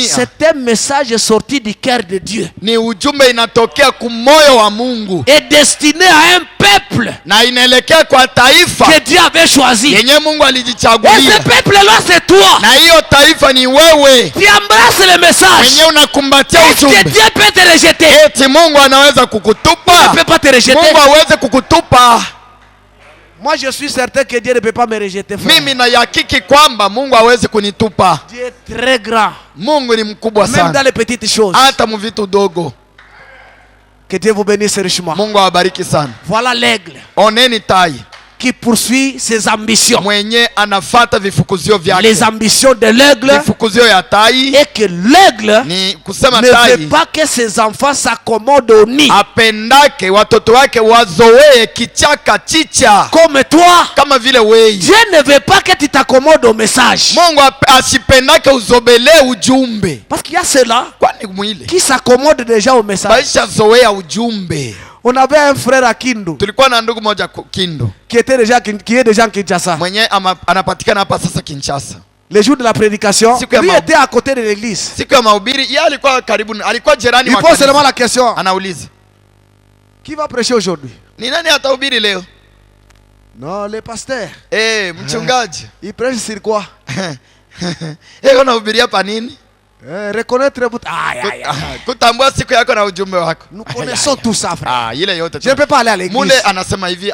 c'est un message sorti du cœur de Dieu et destiné à un peuple que Dieu avait choisi. Et ce peuple-là, c'est toi. Tu embrasses le message. Est-ce que Dieu peut te rejeter? Il ne peut pas te rejeter. Moi je suis certain que Dieu ne peut pas me rejeter. Dieu est très grand. Même dans les petites choses. Que Dieu vous bénisse richement. Voilà l'aigle qui poursuit ses ambitions. Les ambitions de l'aigle. Et que l'aigle ne veut pas que ses enfants s'accommodent au nid. Comme toi. Dieu ne veut pas que tu t'accommodes au message. Parce qu'il y a ceux-là qui s'accommodent déjà au message. On avait un frère à Kindu qui est déjà en Kinshasa. Le jour de la prédication, lui était à côté de l'église. Il pose seulement la question: qui va prêcher aujourd'hui? Non, le pasteur. Il prêche sur quoi? Reconnaître votre... Nous connaissons tout ça, frère. Je ne peux pas aller à l'église.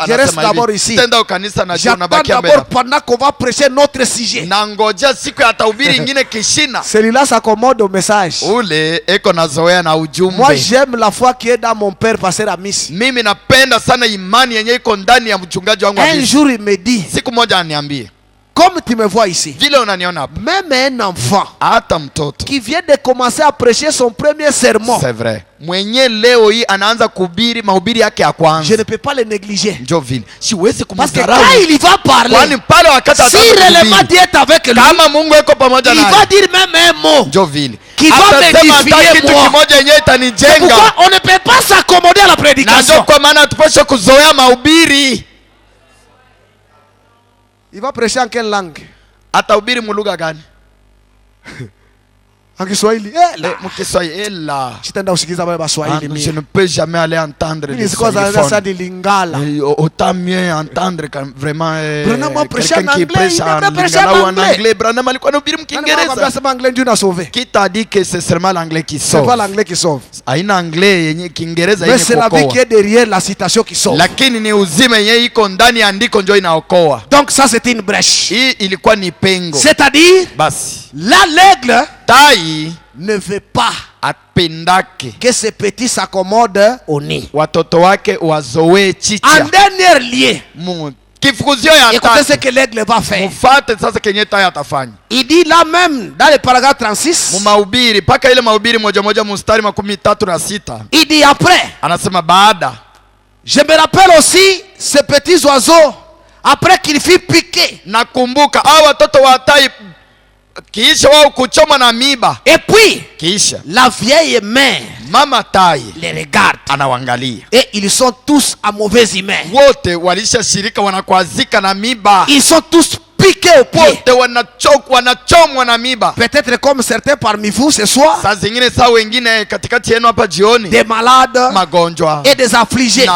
Je reste d'abord ici. J'attends d'abord pendant qu'on va prêcher notre sujet. Celui-là s'accommode au message. Moi j'aime la foi qui est dans mon père, pasteur Amis. Un jour il me dit: comme tu me vois ici, même un enfant qui vient de commencer à prêcher son premier sermon, c'est vrai, je ne peux pas le négliger. Parce que quand il va parler, si réellement Dieu est avec lui, il va dire même un mot qui va m'édifier moi. C'est pourquoi on ne peut pas s'accommoder à la prédication. Il va prêcher en quelle langue? En Kiswahili. Je ne peux jamais aller entendre les Lingala. Autant mieux entendre vraiment quelqu'un qui prêche en lingala ou en anglais. Qui t'a dit que c'est seulement l'anglais qui sauve? C'est pas l'anglais qui sauve. Mais c'est la vie qui est derrière la citation qui sauve. Donc ça c'était une brèche. C'est-à-dire, là l'aigle ne veut pas que ses petits s'accommodent au nid. En dernier lieu, écoutez ce que l'aigle va faire. Il dit là même dans le paragraphe 36, il dit après, je me rappelle aussi ces petits oiseaux après qu'il fut piqué. Et puis la vieille mère les regarde et ils sont tous à mauvaise humeur. Ils sont tous piqués au pied. Peut-être comme certains parmi vous ce soir, des malades et des affligés,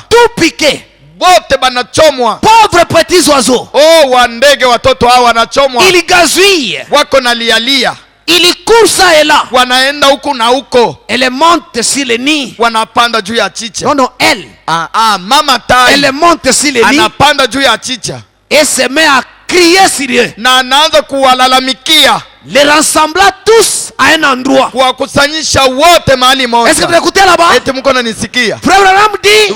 tout piqué. wote banachomwa. Pauvres petits oiseaux. Oh, wa ndege watoto hao wanachomwa. Ils gazouillent. Wako na lialia. Ils courent ça et là. Wanaenda huku na huko. Elle monte sur le nid. Wanapanda juu ya chicha. Non, non, elle. Mama tai. Elle monte sur le nid. Anapanda juu ya chicha. Et se met à crier sur eux. Na anaanza kuwalalamikia. Les rassembla tous à un endroit. Kuwakusanyisha wote mahali moja. Est-ce que vous écoutez là-bas? Eti mko nanisikia? Frère Branham dit,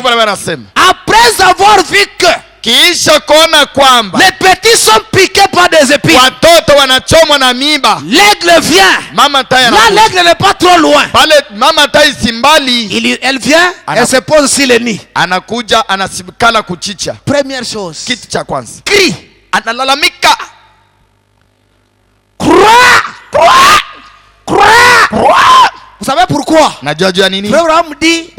après avoir vu que kisha kuona kwamba les petits sont piqués par des épines, watoto wanachomwa na miiba, l'aigle vient. Mama tai là, l'aigle n'est pas trop loin. Pale mama tai simbali. Elle vient, elle se pose sur le nid. Anakuja anasikala kuchicha. Première chose, kitu cha kwanza, crie, analalamika. Vous savez pourquoi? Najua jua nini? Frère Abraham dit,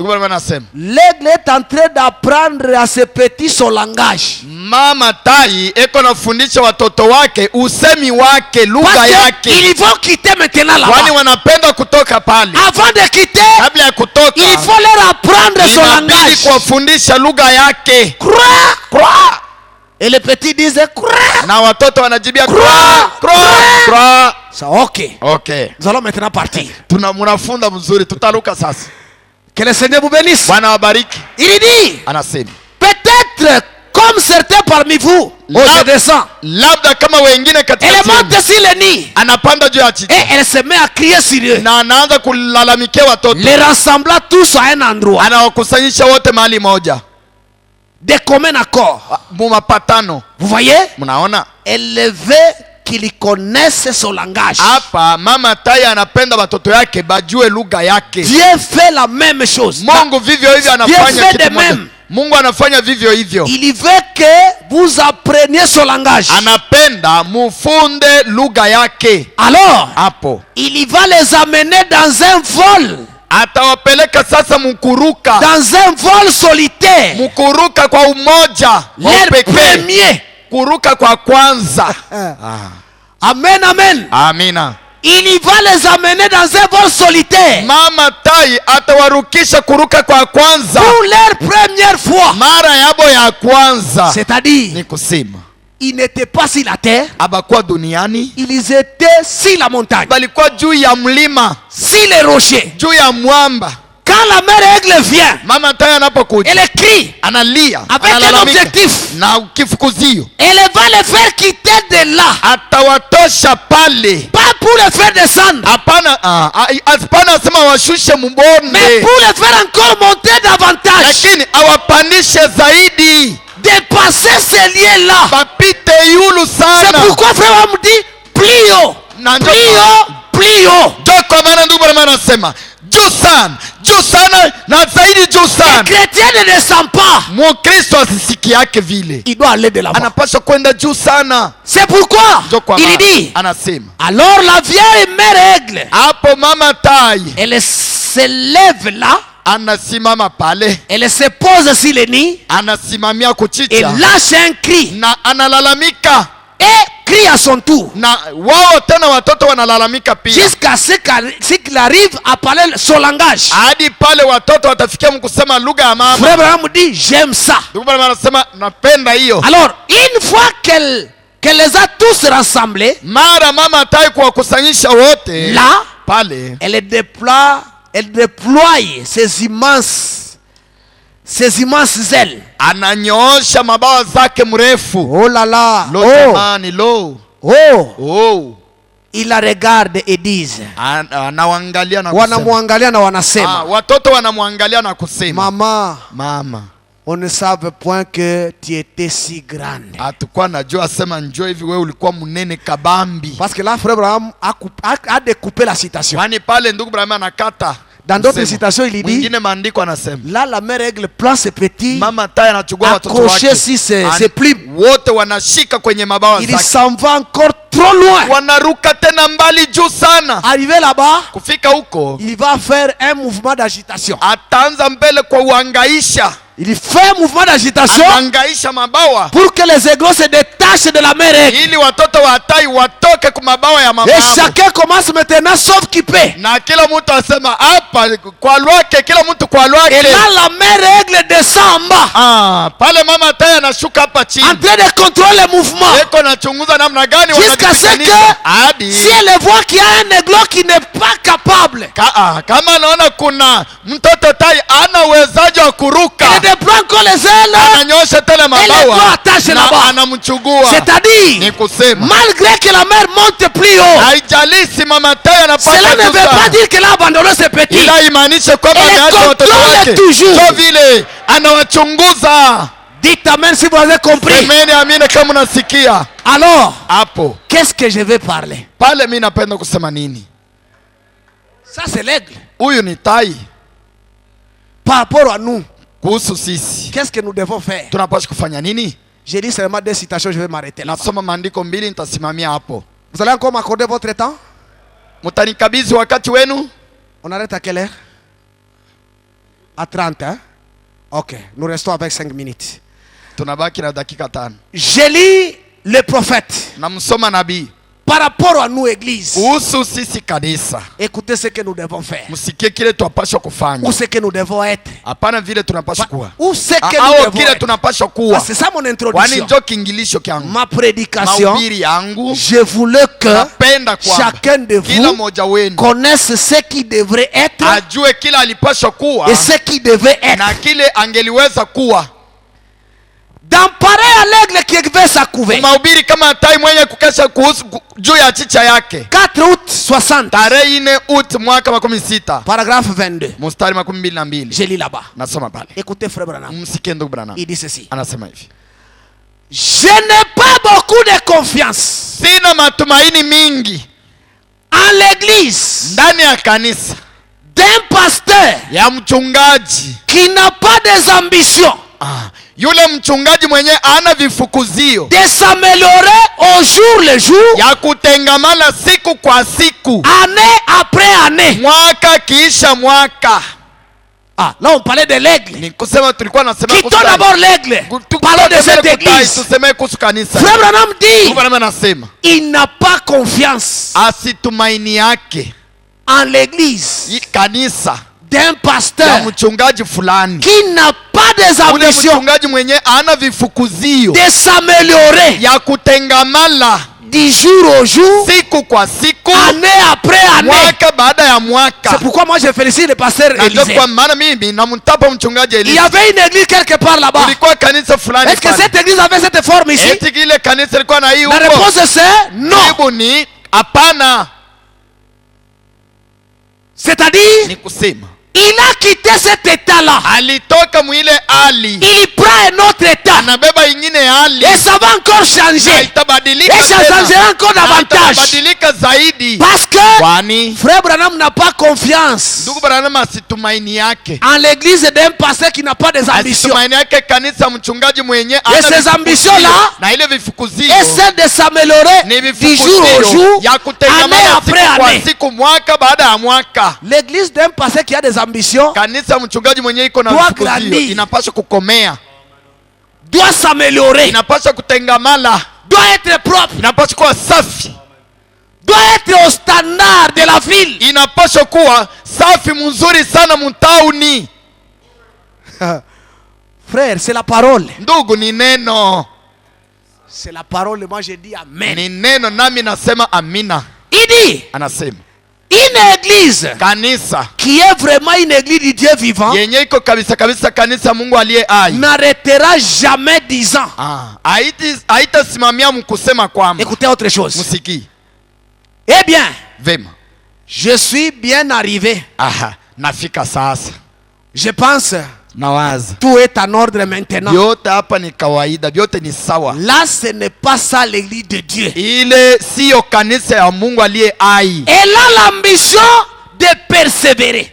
l'aigle est en train d'apprendre à ses petits son langage. Mama tai eko nafundisha watoto wake usemi wake, lugha yake. Ils vont quitter maintenant là-bas. Wani wanapenda kutoka pale. Avant de quitter, kabla ya kutoka, il faut leur apprendre son langage. Inabidi kuwafundisha lugha yake. Et les petits disent croix. Na watoto wanajibia croix. Ça ok. Okay. Nous allons maintenant partir. Tunamfunza mzuri, tutaruka sasa. Que le Seigneur vous bénisse. Bwana wabariki. Il dit, anasema, peut-être comme certains parmi vous, je descends. Labda kama wengine katika elle monte sur le nid. Anapanda juu ya chicha. Et elle se met à crier sur eux. Na anaanza kulalamikia watoto. Les rassembla tous à un endroit. Anawakusanyisha wote mahali moja. De commun accord. Mumapatano. Vous voyez? Mnaona? Elle veut qu'ils connaissent son langage. Hapa mama tai anapenda watoto yake bajue lugha yake. Dieu fait la même chose. Mungu vivyo hivyo anafanya kitu moja. Mungu anafanya vivyo hivyo. Il veut que vous appreniez son langage. Anapenda mufunde lugha yake. Alors, hapo il va les amener dans un vol. Atawapeleka sasa mkuruka. Dans un vol solitaire. Mkuruka kwa umoja. Le premier. Kuruka kwa kwanza. Amen, amen. Amina. Il va les amener dans un vol solitaire. Mama tai atawarukisha kuruka kwa kwanza. Pour leur première fois. Mara yabo ya kwanza. C'est-à-dire, ni kusema, ils n'étaient pas sur la terre. Abakuwa duniani. Ils étaient sur la montagne. Balikuwa juu ya mlima. Sur les rochers. Juu ya mwamba. Quand la mère aigle vient, mama tai anapokuja, elle crie, analia, avec un objectif, na kifukuzio. Elle va les faire quitter de là. Atawatosha pale. Pas pour les faire descendre. Hapana, hapana sema washushe mbonde. Mais pour les faire encore monter davantage. Lakini awapandishe zaidi. Dépasser ces liens-là. Bapite yulu sana. C'est pourquoi frère me dit, plus haut. Plus haut, plus haut. Kwa maana ndugu bwana anasema, juu sana na zaidi juu sana. Le chrétien ne descend pas. Mkristo asisiki yake vile. Il doit aller de là-bas. Anapaswa kwenda juu sana. C'est pourquoi il dit, anasema, alors la vieille mère aigle, hapo mama tai, elle se lève là. Anasimama pale. Elle se pose sur le nid. Anasimamia kuchicha. Et lâche un cri. Na analalamika. Et crie à son tour. Na wao tena watoto wanalalamika pia. Jusqu'à ce qu'il arrive à parler son langage. Hadi pale watoto watafikia mkusema lugha ya mama. Frère Abraham dit, j'aime ça. Ndugu bwana anasema napenda hiyo. Alors, une fois qu'elle les a tous rassemblés, mara mama tai kuwakusanyisha wote. Là, pale elle déploie ses immenses ailes. Ananyoosha mabawa zake mrefu. Oh là là. Lo jamani, lo. Oh. Il la regarde et disent. Anawaangalia na kusema. Wanamwangalia na wanasema. Watoto wanamwangalia na kusema. Mama. On ne savait point que tu étais si grande. Atakuwa najua sema njoo hivi wewe ulikuwa mnene kabambi. Parce que là frère Abraham a découpé la citation. Kwani pale ndugu Abraham anakata. Dans d'autres citations, il dit, mwingine maandiko anasema, là la mère aigle prend ses petits, mama tai anachukua watoto wake, accrochés si ses plumes, wote wanashika kwenye mabawa zake. Il s'en va encore trop loin. wanaruka tena mbali juu sana. Arrivé là-bas, Kufika huko il va faire un mouvement d'agitation. ataanza mbele kwa uhangaisha, Il fait un mouvement d'agitation anahangaisha mabawa pour que les aigles se détachent de la mer aigle. ili watoto wa tai watoke kwa mabawa ya Et mabawa. chacun commence maintenant sauf qui peut. Na kila mtu asema hapa kwa lwake, kila mtu kwa Et lwake. là, la mer aigle descend en bas, Pale mama tai anashuka hapa en chini, train de contrôler le mouvement. eko nachunguza namna gani Jusqu'à ce wanajipiganisha. que, Hadi si elle voit qu'il y a un aigle qui n'est pas capable, kama anaona kuna mtoto tai ana uwezaji wa kuruka, elle ne prend que les ailes, ananyosha tele doit mabawa attacher na là-bas. anamchugua. Ni c'est-à-dire, kusema malgré que la mer monte plus haut, haijalishi mama tai cela anapata ne veut pas dire qu'elle a abandonné ses petits. ila imaanishe kwamba Elle ameacha watoto contrôle wake, toujours. kwa vile anawachunguza. Dites amen si vous avez compris. Semeni amina kama unasikia. Alors, Hapo qu'est-ce que je vais parler? pale mimi napenda kusema nini? Ça, c'est l'aigle. Huyu ni tai. Par rapport à nous, Kuhusu sisi qu'est-ce que nous devons faire? tunapaswa kufanya nini? J'ai dit seulement 2 citations, je vais m'arrêter là. Nasoma maandiko 2, nitasimamia hapo. Vous allez encore m'accorder votre temps? Mtanikabidhi wakati wenu. On arrête à quelle heure? À 30, hein? Ok, nous restons avec 5 minutes. Tunabaki na dakika 5. Je lis le prophète. Namsoma nabii Par rapport à nous, église, kuhusu sisi kanisa. écoutez ce que nous devons faire. Msikie kile tunapaswa kufanya, Ou ce que nous devons être. hapana vile tunapaswa kuwa, Ou ce que nous au devons kile être. tunapaswa Ah, kuwa. c'est ça mon Kwani introduction. ndio kiingilisho kyangu, Ma prédication, mahubiri yangu. je voulais que Napenda kwamba chacun de kila vous mmoja wenu connaisse ce qui devrait être ajue kila alipaswa kuwa et ce qui devait être. na kile angeliweza kuwa. Dans pareil à l'aigle qui veut sa couvée. Mahubiri kama tai mwenye kukesha kuhusu juu ya chicha yake. 4 août 60. Tarehe 4 Août mwaka 16 Paragraphe 22. mstari 22. Je lis là-bas. Nasoma pale. Écoutez frère Branham. Msikie ndugu Branham. Il dit ceci. Anasema hivi: Je n'ai pas beaucoup de confiance sina matumaini mingi en l'église ndani ya kanisa d'un pasteur ya mchungaji. qui n'a pas des ambitions Yule mchungaji mwenye ana vifukuzio de s'améliorer au jour le jour, ya kutengamana siku kwa siku, année après année. mwaka kiisha mwaka. Ah, là on parlait de l'aigle. Ni kusema tulikuwa nasema Quittons d'abord l'aigle. Parlons de cette église. Tuseme kuhusu kanisa. Frère Branham dit, Ndugu Branham anasema il n'a pas confiance asitumaini yake en l'église kanisa d'un ya pasteur mchungaji fulani, qui n'a pas des ule ambitions mchungaji mwenye ana vifukuzio de s'améliorer ya kutengamana du jour au jour, siku kwa siku, année après année. mwaka baada ya C'est mwaka. pourquoi moi je félicite le pasteur Na ndio Élisée. kwa maana mimi namtapa mchungaji Il y Elisa. avait une église quelque part là-bas. Kulikuwa kanisa fulani Est-ce que pale. cette église avait cette forme ici? Eti ile kanisa ilikuwa na hii La huko? réponse c'est non. Jibu ni hapana. C'est-à-dire, Ni kusema il a quitté cet état-là. alitoka mwile hali, Il prend un autre état. anabeba ingine hali, Et ça va encore na changer. itabadilika Et ça changera tena, encore na davantage. itabadilika zaidi. Parce que Kwani frère Branham n'a pas confiance ndugu Branham asitumaini yake, en l'église d'un pasteur qui n'a pas des ambitions. asitumaini yake kanisa mchungaji mwenye Et ces ambitions-là, na ile vifukuzio et celle de s'améliorer ni du jour au vifukuzio jour, ya année kutengamana après siku kwa année. siku, mwaka baada ya mwaka. L'église d'un pasteur qui a des ambitions Kanisa mchungaji mwenye iko na doit vifukuzio grandir. inapaswa kukomea, doit s'améliorer, inapaswa kutengamana, doit être propre, inapaswa kuwa safi, doit être au standard de la ville. inapaswa kuwa safi mzuri sana mtauni. Frère, c'est la parole. Ndugu, ni neno, C'est la parole. Moi, je dis amen. ni neno, nami nasema amina. Il dit, Anasema une église kanisa qui est vraiment une église du Dieu vivant yenye iko kabisa kabisa kanisa Mungu aliye hai, n'arrêtera jamais 10 ans. haitasimamia mkusema kwamba. Écoutez autre chose. Musiki Eh bien, vema. je suis bien arrivé. Nafika sasa, Je pense nawaza tout est en ordre maintenant. vyote hapa ni kawaida, vyote ni sawa. Là, ce n'est pas ça l'église de Dieu. Ile siyo kanisa ya Mungu aliye hai. Elle a l'ambition de persévérer.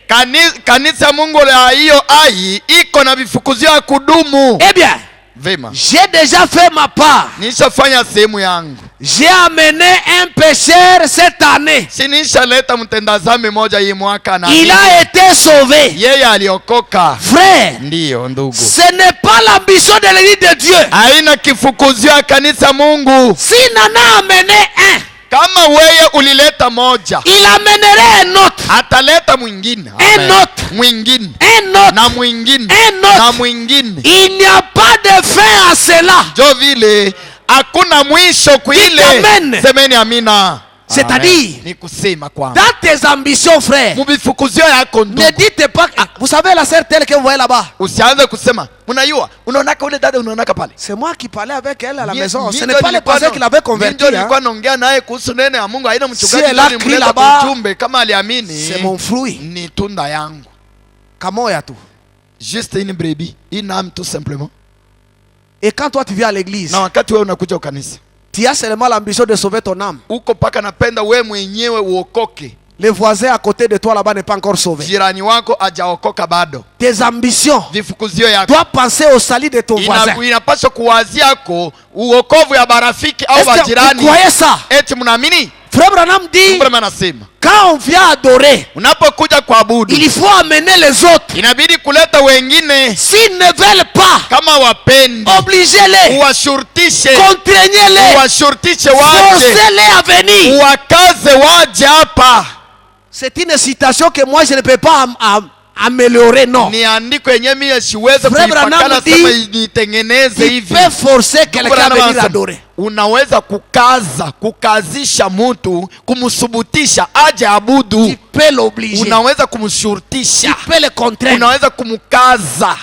Kanisa ya Mungu ya hiyo hai iko na vifukuzio ya kudumu. Eh bien, Vema. J'ai déjà fait ma part. Nishafanya sehemu yangu. J'ai amené un pécheur cette année. Si nishaleta mtenda dhambi moja hii mwaka na il a été sauvé. Yeye aliokoka. Frère, ndiyo ndugu, ce n'est pas l'ambition de l'église de Dieu. Haina kifukuzio ya kanisa Mungu. Si Nana amené un, kama wewe ulileta moja, il amènerait un autre. Ataleta mwingine. Un autre. Mwingine. Un autre. Na mwingine. Un autre. Na mwingine. Il n'y a pas de fin à cela. Jo vile hakuna mwisho kuile. Amen. Semeni amina. C'est-à-dire, ni kusema kwa dans tes ambitions, frère, mubifukuzio yako ndugu, ne dites pas, vous savez la sœur telle que vous voyez là-bas. Usianze kusema unajua unaonaka ule dada unaonaka pale. C'est moi qui parlais avec elle à la maison. Ce n'est pas le pasteur qui l'avait converti. Nilikuwa naongea naye kuhusu neno ya Mungu. Haina mchungaji alimleta ujumbe kama aliamini. C'est mon fruit. Ni tunda yangu. Kamoya tu. Juste une brebis, une âme tout simplement. Et quand toi tu viens à l'église, na wakati wewe unakuja kanisa, tu as seulement l'ambition de sauver ton âme. Uko paka napenda wewe mwenyewe uokoke. Le voisin à côté de toi là-bas n'est pas encore sauvé. Jirani wako hajaokoka bado. Tes ambitions vifukuzio yako, dois penser au salut de ton voisin. Inapaswa kuwazia yako uokovu ya barafiki au bajirani. Vous croyez ça? Eti mnaamini? Frère Branham dit, quand on vient adorer, unapokuja kuabudu, il faut amener les autres. Inabidi kuleta wengine. S'ils ne veulent pas, kama wapendi, obligez-les, uwashurtishe, contraignez-les, uwashurtishe waje, forcez-les à venir, uwakaze waje hapa. C'est une citation que moi je ne peux pas améliorer, non. Ni andiko yenyewe mimi siweze kuipakana sema nitengeneze hivi. Tu peux forcer quelqu'un à venir adorer. Unaweza kukazisha mtu, kumsubutisha aje abudu. Tu peux l'obliger. Unaweza kumshurutisha. Tu peux le contraindre. Unaweza kumkaza.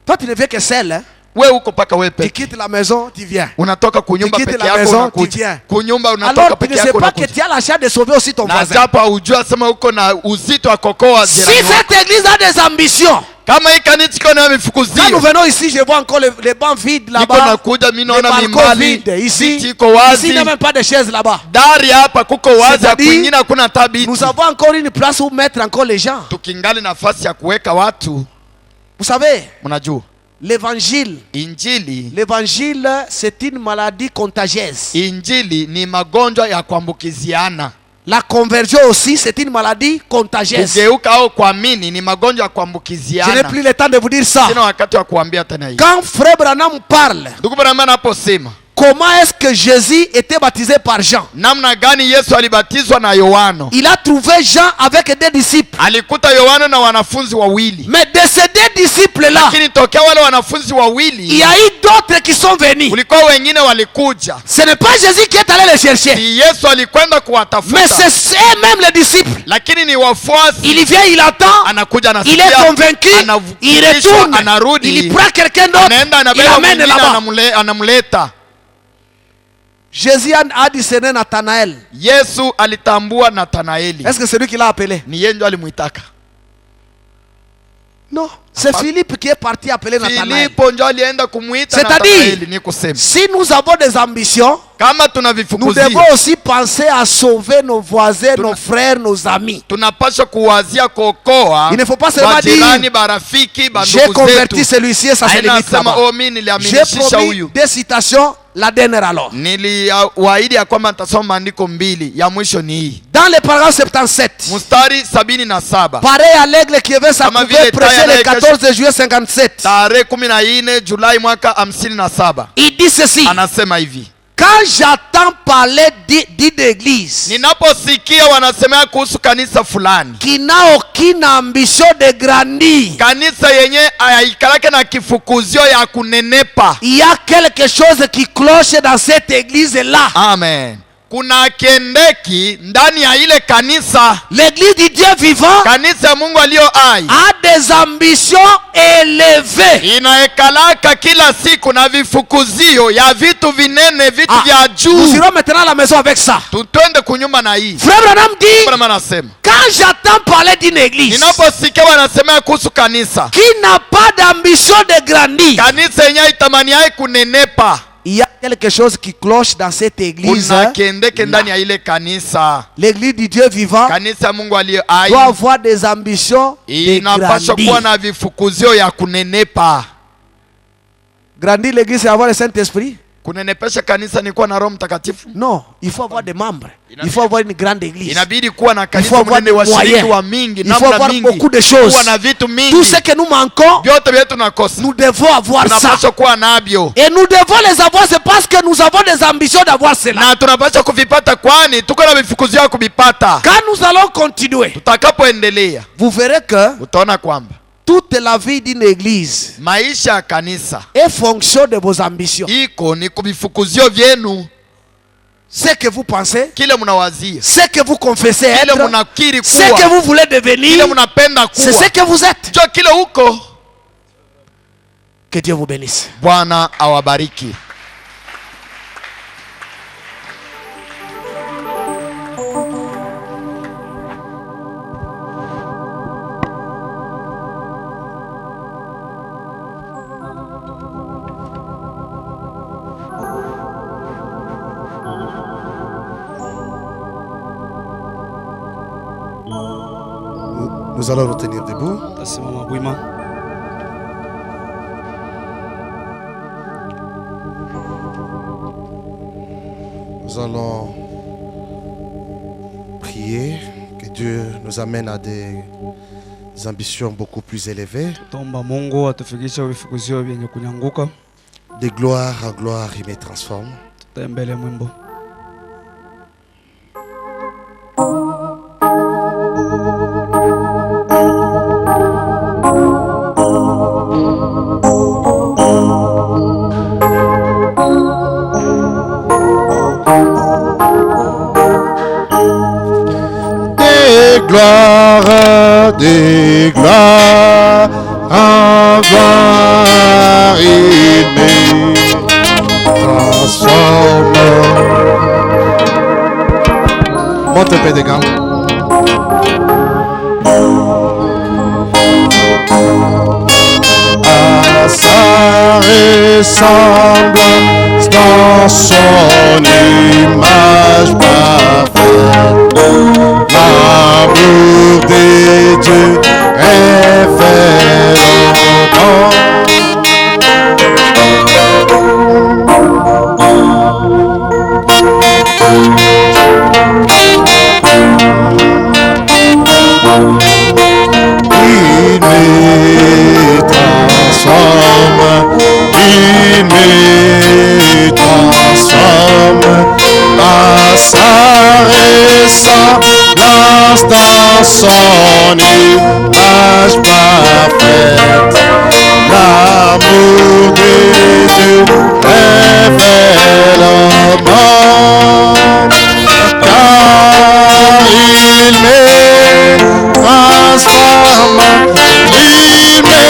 Toi tu ne viens que seul, hein? Wewe uko paka wewe peke. Tu quittes la maison, tu viens. Unatoka kunyumba peke yako unakuja. Kunyumba unatoka peke yako unakuja. Alors tu ne sais pas que tu as la charge de sauver aussi ton voisin. Na japo hujua sema uko na uzito wa kokoa jirani wako. Si cette église a des ambitions, kama hii kanisa iko na mifukuzio. Quand nous venons ici, je vois encore les bancs vides là-bas. Niko nakuja mimi naona mimbali. Ici, iko wazi. Ici il n'y a même pas de chaises là-bas. Dari hapa kuko wazi, kwingine hakuna tabiti. Nous avons encore une place où mettre encore les gens. Tukingali nafasi ya kuweka watu. Vous savez, mnajua l'évangile, l'évangile c'est une maladie contagieuse. Injili ni magonjwa ya kuambukiziana. La conversion aussi c'est une maladie contagieuse. Kugeuka au kuamini ni magonjwa ya kuambukiziana. Je n'ai plus le temps de vous dire ça. Sina wakati wa kuambia tena hii. Quand frère Branham parle, ndugu Branham anaposema comment est-ce que Jésus était baptisé par Jean? Namna gani Yesu alibatizwa na Yohana? Il a trouvé Jean avec des disciples. Alikuta Yohana na wanafunzi wawili. Mais de ces deux disciples là, lakini tokea wale wanafunzi wawili, il y a eu d'autres qui sont venus. Kulikuwa wengine walikuja. Ce n'est pas Jésus qui est allé les chercher. Ni Yesu alikwenda kuwatafuta. Mais c'est eux-mêmes les disciples. Lakini ni wafuasi. Il vient, il attend. Anakuja na il est convaincu. Il retourne. Anarudi. Il prend quelqu'un d'autre. Il amène là-bas. Anamleta. Jésus a discerné Nathanaël. Yesu alitambua Nathanaeli. Est-ce que c'est lui qui l'a appelé? Ni yeye ndo alimuitaka. Non, c'est Philippe qui est parti appeler Nathanaël. C'est-à-dire, si nous avons des ambitions, nous devons aussi penser à sauver nos voisins, nos frères, nos amis. Il ne faut pas seulement dire j'ai converti celui-ci et ça se limite là-bas. J'ai promis des citations. La dernière alors. Dans le paragraphe 77, pareil à l'aigle qui avait sa couvée prêché le 14 juillet 57. Il dit ceci. Quand j'entends parler d'une église qui n'a aucune ambition de grandir, il y a quelque chose qui cloche dans cette église là. Amen. Kuna kendeki ndani ya ile kanisa. L'église du Dieu vivant, kanisa ya Mungu alio hai, a des ambitions élevées. Inaekalaka kila siku na vifukuzio ya vitu vinene, vitu vya juu. Nous irons maintenant à la maison avec ça. Tutwende kunyumba na hii. Frère Branham dit, Branham anasema, quand j'entends parler d'une église ninaposikia wanasema kuhusu kanisa qui n'a pas d'ambition de grandir, kanisa yenye itamani yake kunenepa, il y a quelque chose qui cloche dans cette église. L'église du Dieu vivant doit avoir des ambitions de grandir. Grandir l'église, c'est avoir le Saint-Esprit? Kunenepesha kanisa ni kuwa na Roho Mtakatifu? Non, il faut avoir des membres. Il faut avoir une grande église. Inabidi kuwa na Il faut kanisa avoir mwenye des washiriki moyens. wa mingi, Il faut namna avoir mingi, beaucoup de choses. kuwa na vitu mingi. Tout ce que nous manquons, Vyote vyetu nakosa. nous devons avoir ça. Tunapaswa kuwa navyo. Et nous devons les avoir, c'est parce que nous avons des ambitions d'avoir cela. Na tunapaswa kuvipata kwani tuko na vifukuzio ya kuvipata. Quand nous allons continuer, Tutakapoendelea, vous verrez que utaona kwamba toute la vie d'une église maisha ya kanisa est fonction de vos ambitions. iko ni kuvifukuzio vyenu, Ce que vous pensez, kile mnawazia, ce que vous confessez kile être, mnakiri ce que kuwa, vous voulez devenir, kile mnapenda c'est ce kuwa, que vous êtes. ndio kile huko. Que Dieu vous bénisse. Bwana awabariki. Nous allons nous tenir debout. Tasimama wima. Nous allons prier que Dieu nous amène à des ambitions beaucoup plus élevées. Tomba Mungu atufikishe vifukuzio vyenye kunyanguka. De gloire en gloire, il me transforme. Tutembele mwimbo. Des gloires en gloire, il me transforme. Monte un peu de gamme. À sa ressemblance dans son image parfaite, l'amour de Dieu révèle il me transforme, il me transforme à sa ressemblance dans son image parfaite. L'amour de Dieu révèle au monde, car il me transforme, il me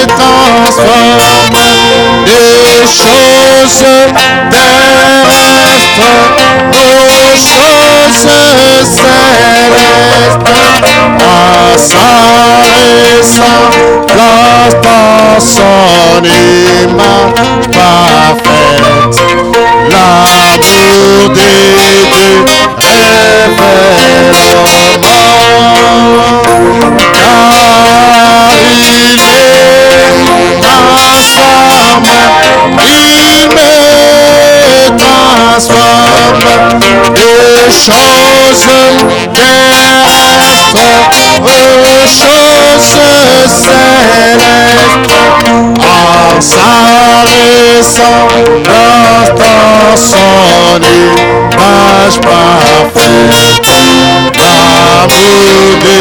transforme des choses terrestres aux choses célestes. À sa ressemblance dans son image parfaite, l'amour de Dieu révèle au monde, car il me transforme, il me transforme des choses terrestres aux choses célestes. En sa ressemblance dans son image parfaite, l'amour de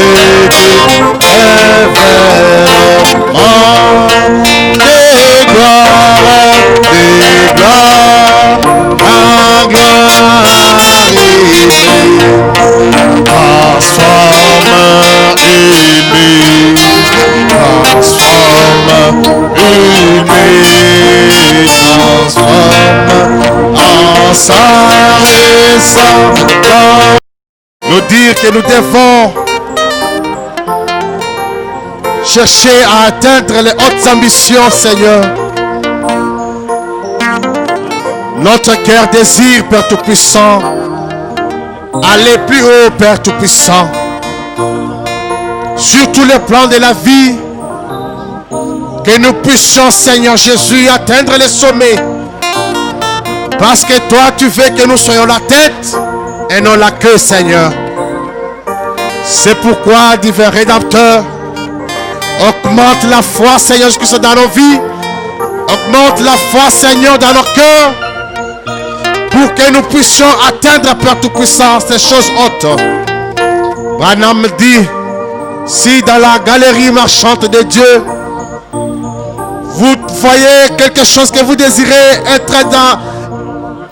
Dieu révèle au monde. Des gloires en gloire, il me transforme, il me transforme, il me transforme en sa ressemblance. Nous dire que nous devons chercher à atteindre les hautes ambitions, Seigneur. Notre cœur désire, Père Tout-Puissant, aller plus haut, Père Tout-Puissant, sur tous les plans de la vie. Que nous puissions, Seigneur Jésus, atteindre les sommets. Parce que toi, tu veux que nous soyons la tête et non la queue, Seigneur. C'est pourquoi, divin Rédempteur, augmente la foi, Seigneur Jésus, dans nos vies. Augmente la foi, Seigneur, dans nos cœurs. Pour que nous puissions atteindre, Père Tout-Puissant, ces choses hautes. Branham me dit, si dans la galerie marchande de Dieu, vous voyez quelque chose que vous désirez être à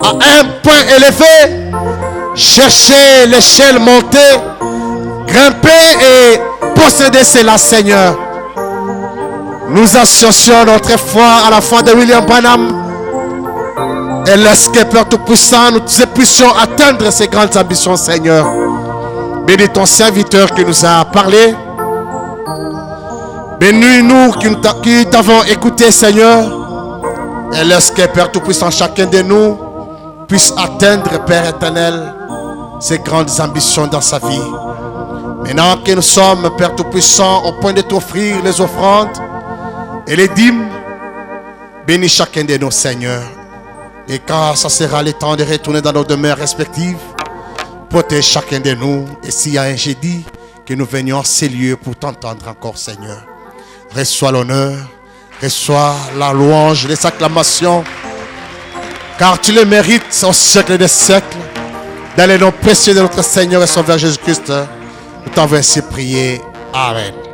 un point élevé, cherchez l'échelle, montez, grimpez et possédez cela, Seigneur. Nous associons notre foi à la foi de William Branham et laisse que Père Tout-Puissant, nous puissions atteindre ces grandes ambitions, Seigneur. Bénis ton serviteur qui nous a parlé. Bénis nous qui t'avons écouté, Seigneur. Et laisse que Père Tout-Puissant, chacun de nous puisse atteindre, Père éternel, ces grandes ambitions dans sa vie. Maintenant que nous sommes, Père Tout-Puissant, au point de t'offrir les offrandes et les dîmes, bénis chacun de nous, Seigneur. Et quand ça sera le temps de retourner dans nos demeures respectives, protège chacun de nous. Et s'il y a un jeudi, que nous venions à ces lieux pour t'entendre encore, Seigneur. Reçois l'honneur, reçois la louange, les acclamations, car tu les mérites au siècle des siècles. Dans les noms précieux de notre Seigneur et Sauveur Jésus-Christ, nous t'avons ainsi prié. Amen.